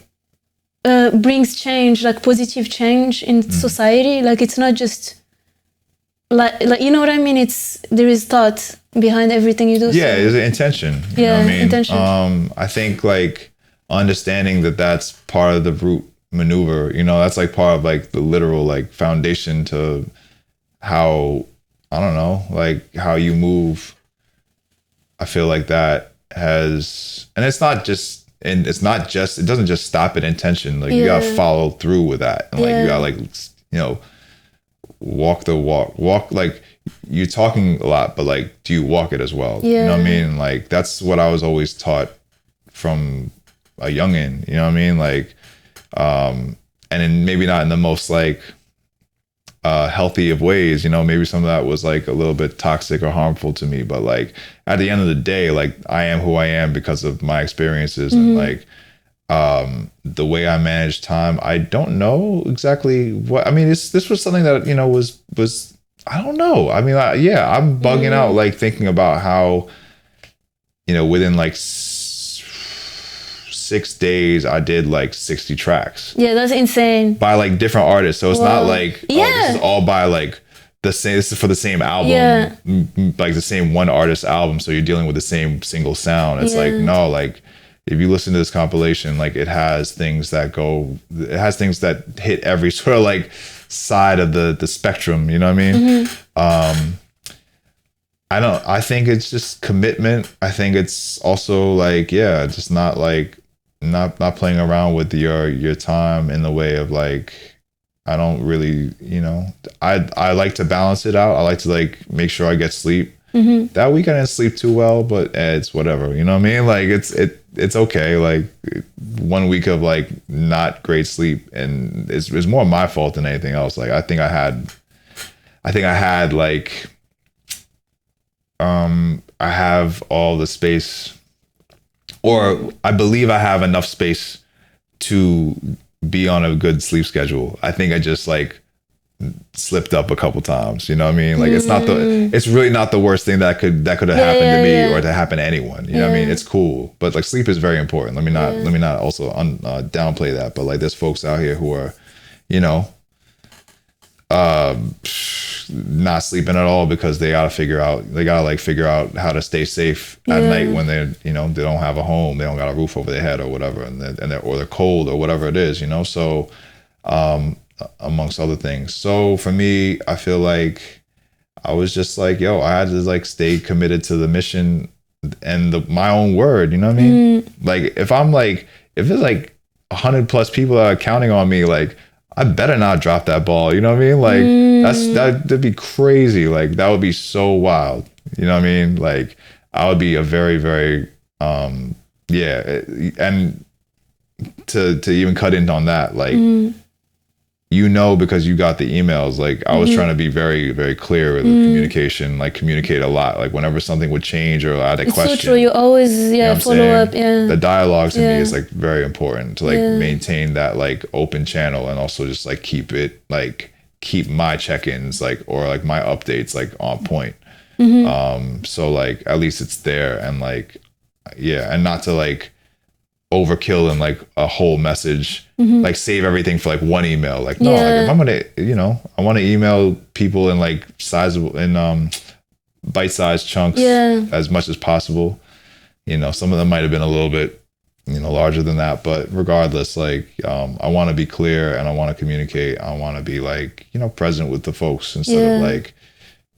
brings change, like positive change in society. Like it's not just like you know what I mean? There is thought behind everything you do. Yeah, there's an intention. You know what I mean? Intention. I think like understanding that that's part of the root maneuver, you know, that's like part of like the literal like foundation to how, I don't know, like how you move. I feel like that has, and it doesn't just stop at intention. Like you gotta follow through with that. And like you gotta like, you know, walk the walk, like you're talking a lot, but like, do you walk it as well? You know what I mean? Like, that's what I was always taught from a youngin', you know what I mean? Like, and then maybe not in the most like, healthy of ways, you know, maybe some of that was like a little bit toxic or harmful to me, but like at the end of the day, like I am who I am because of my experiences and like, the way I manage time. I don't know exactly what, I mean, this was something that, you know, was, I don't know. I mean, I'm bugging out, like thinking about how, you know, within like 6 days, I did like 60 tracks. Yeah, that's insane. By like different artists. So it's not like, oh, this is all by like the same, this is for the same album, like the same one artist album. So you're dealing with the same single sound. It's like, no, like if you listen to this compilation, like it has things that hit every sort of like side of the spectrum, you know what I mean? I think it's just commitment. I think it's also like, just not like, not playing around with your time in the way of like, I don't really, you know, I like to balance it out. I like to like make sure I get sleep. That week I didn't sleep too well, but it's whatever, you know what I mean? Like it's okay. Like 1 week of like not great sleep, and it's more my fault than anything else. Like I think I had like I have all the space, or I believe I have enough space to be on a good sleep schedule. I think I just like slipped up a couple times, you know what I mean? Like it's really not the worst thing that could have happened to me or to happen to anyone, you know what I mean? It's cool, but like sleep is very important. Let me not also downplay that, but like there's folks out here who are, you know, not sleeping at all because they gotta figure out how to stay safe at night when they're, you know, they don't have a home, they don't got a roof over their head or whatever, and they're cold or whatever it is, you know. So amongst other things. So for me, I feel like I was just like, I had to like stay committed to the mission and my own word, you know what I mean? Like if there's like 100+ people that are counting on me, like I better not drop that ball, you know what I mean? Like that'd be crazy. Like that would be so wild, you know what I mean? Like I would be a very, very and to even cut in on that, like you know, because you got the emails, like I was trying to be very, very clear with the communication, like communicate a lot. Like whenever something would change or I had a question. It's so true. You always follow up. The dialogue to me is like very important to like maintain that like open channel, and also just like keep my check-ins like, or like my updates like on point. So like at least it's there, and like and not to like overkill in like a whole message, like save everything for like one email. Like no, like if I'm gonna, you know, I want to email people in like sizable in bite-sized chunks as much as possible. You know, some of them might have been a little bit larger than that. But regardless, like, I want to be clear and I want to communicate. I want to be like, present with the folks instead of like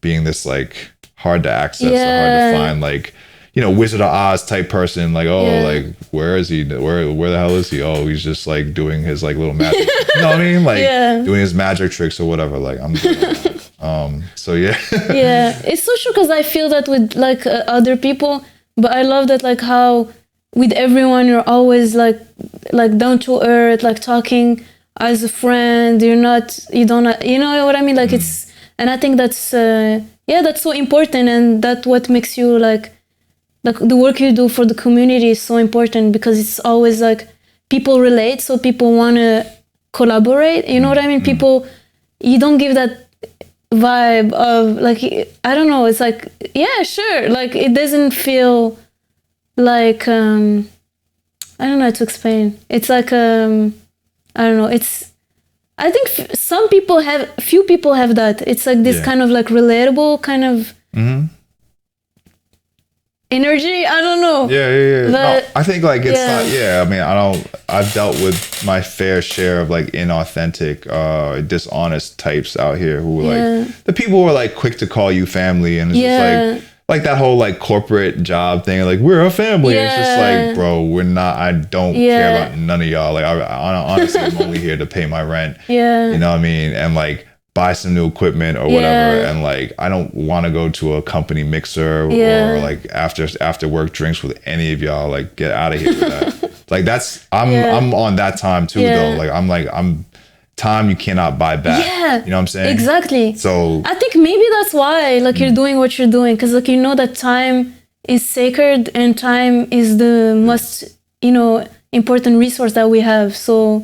being this like hard to access or hard to find, like, Wizard of Oz type person. Like, like, where is he? Where the hell is he? Oh, he's just like doing his like little magic. You know what I mean? Like doing his magic tricks or whatever. Like, I'm doing that. So yeah. Yeah, it's so true, because I feel that with like other people, but I love that like how with everyone you're always like down to earth, like talking as a friend. You don't, you know what I mean? Like it's, and I think that's that's so important, and that's what makes you like the work you do for the community is so important, because it's always like people relate, so people want to collaborate. You know what I mean? People, you don't give that vibe of like, I don't know, it's like, yeah, sure, like it doesn't feel like I don't know how to explain. It's like I don't know, it's, I think few people have that. It's like this kind of like relatable kind of energy. I don't know. Yeah. But, no, I think like it's not. Yeah, I mean, I've dealt with my fair share of like inauthentic, dishonest types out here who like the people who are like quick to call you family, and it's just like that whole like corporate job thing. Like, we're a family. It's just like, bro, we're not. I don't care about none of y'all. Like, I honestly, I'm only here to pay my rent. Yeah, you know what I mean, and like buy some new equipment or whatever, and like I don't want to go to a company mixer or like after work drinks with any of y'all. Like, get out of here with that. Like, that's I'm on that time too though. Like I'm time you cannot buy back. You know what I'm saying? Exactly. So I think maybe that's why like you're doing what you're doing, because like that time is sacred and time is the most important resource that we have. So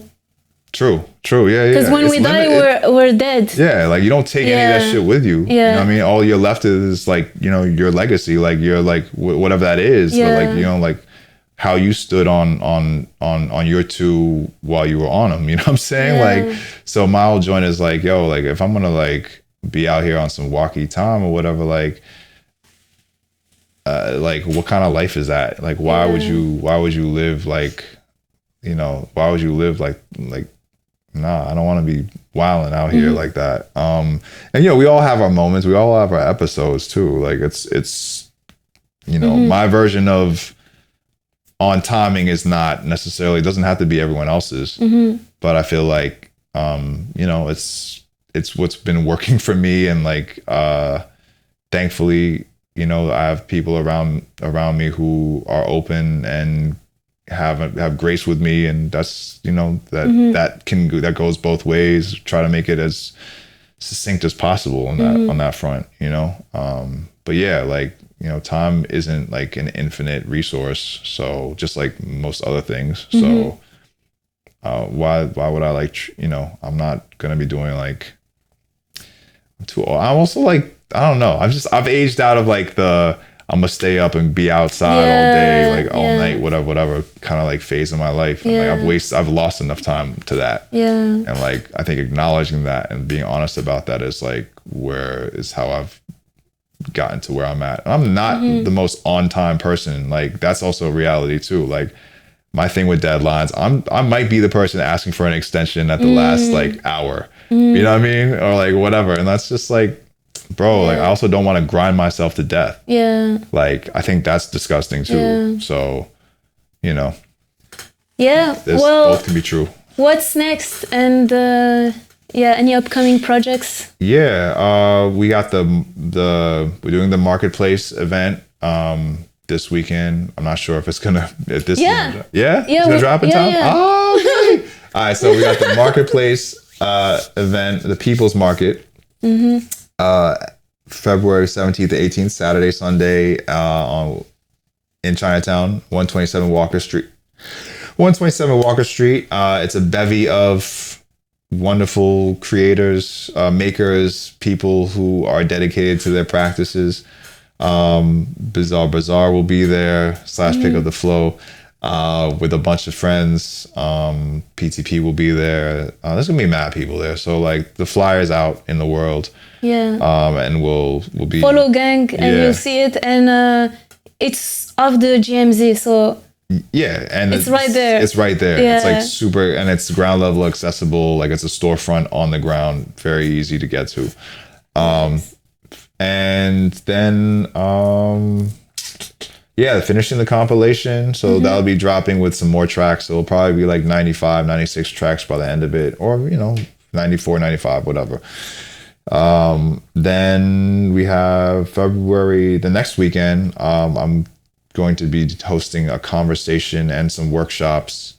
True. Yeah. Because when we die, we're dead. Yeah, like you don't take any of that shit with you. You know what I mean? All you're left is like, your legacy, like you're like whatever that is. But like, like how you stood on your two while you were on them. You know what I'm saying? Like, so my whole joint is like, yo, like if I'm gonna like be out here on some walkie time or whatever, like what kind of life is that? Like, why would you live like, why would you live like nah, I don't want to be wilding out here like that. And we all have our moments, we all have our episodes too. Like it's my version of on timing is not necessarily, doesn't have to be everyone else's, but I feel like it's what's been working for me, and like thankfully I have people around me who are open and have grace with me, and that's that goes both ways. Try to make it as succinct as possible on that front, but yeah, like time isn't like an infinite resource, so just like most other things. So why would I like I'm not gonna be doing like, I'm too old. I'm also like, I don't know, I've aged out of like the I'm gonna stay up and be outside all day, like all night, whatever kind of like phase of my life. And like I've lost enough time to that. And like I think acknowledging that and being honest about that is like how I've gotten to where I'm at. I'm not the most on time person. Like that's also a reality too. Like my thing with deadlines, I might be the person asking for an extension at the last like hour. You know what I mean? Or like whatever. And that's just like, bro, like I also don't want to grind myself to death. Like I think that's disgusting too. So both can be true. What's next? And any upcoming projects? We got we're doing the marketplace event this weekend. I'm not sure if it's gonna it's gonna drop in time. Oh, okay. All right, so we got the marketplace event, the People's Market. February 17th to 18th, Saturday, Sunday, in Chinatown, 127 Walker Street. It's a bevy of wonderful creators, makers, people who are dedicated to their practices. Bizarre Bazaar will be there, / Pick Up the Flow, with a bunch of friends. PTP will be there. There's gonna be mad people there. So like the flyer's out in the world. And we'll be follow Gang and you'll see it, and it's off the GMZ, so Yeah, and It's right there. It's right there. Yeah. It's like super, and it's ground level accessible. Like it's a storefront on the ground, very easy to get to. And then finishing the compilation. So that'll be dropping with some more tracks. So it'll probably be like 95, 96 tracks by the end of it, or 94, 95, whatever. Then we have February, the next weekend. I'm going to be hosting a conversation and some workshops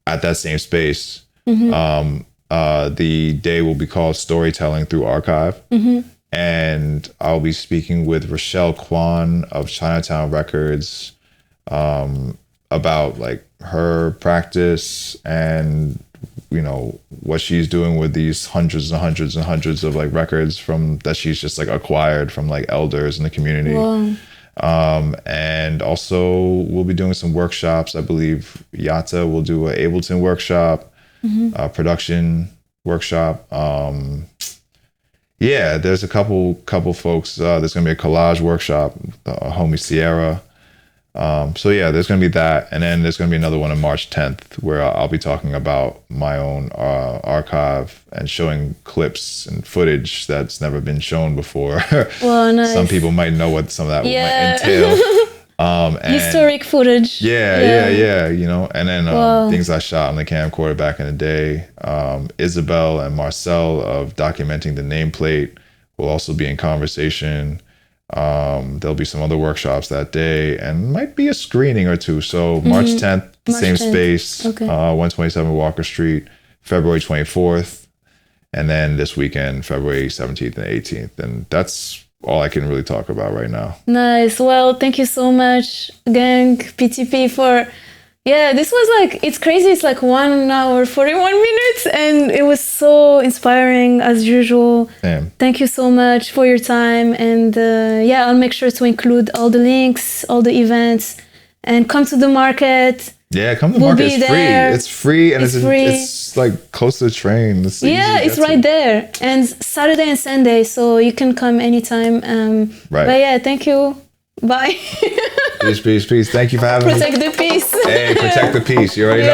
at that same space. The day will be called Storytelling Through Archive. And I'll be speaking with Rochelle Kwan of Chinatown Records about like her practice and what she's doing with these hundreds and hundreds and hundreds of like records from that she's just like acquired from like elders in the community. Wow. And also we'll be doing some workshops. I believe Yata will do an Ableton workshop, production workshop. There's a couple folks. There's gonna be a collage workshop, homie Sierra. There's gonna be that, and then there's gonna be another one on March 10th where I'll be talking about my own archive and showing clips and footage that's never been shown before. Well, nice. Some people might know what some of that might entail. Historic footage. Yeah. And then things I shot on the camcorder back in the day. Isabel and Marcel of Documenting the Nameplate will also be in conversation. There'll be some other workshops that day and might be a screening or two. So March 10th, same 10th. Space, 127 Walker Street, February 24th, and then this weekend, February 17th and 18th. And that's all I can really talk about right now. Nice. Well, thank you so much, Gang PTP, for this was like, it's crazy. It's like 1 hour 41 minutes, and it was so inspiring as usual. Damn. Thank you so much for your time, and I'll make sure to include all the links, all the events, and come to the market. Yeah, come to the market. It's free. It's free, and it's like close to the train. It's right there. And Saturday and Sunday, so you can come anytime. Right. But thank you. Bye. Peace. Thank you for having me. Protect the peace. Hey, protect the peace. You already know.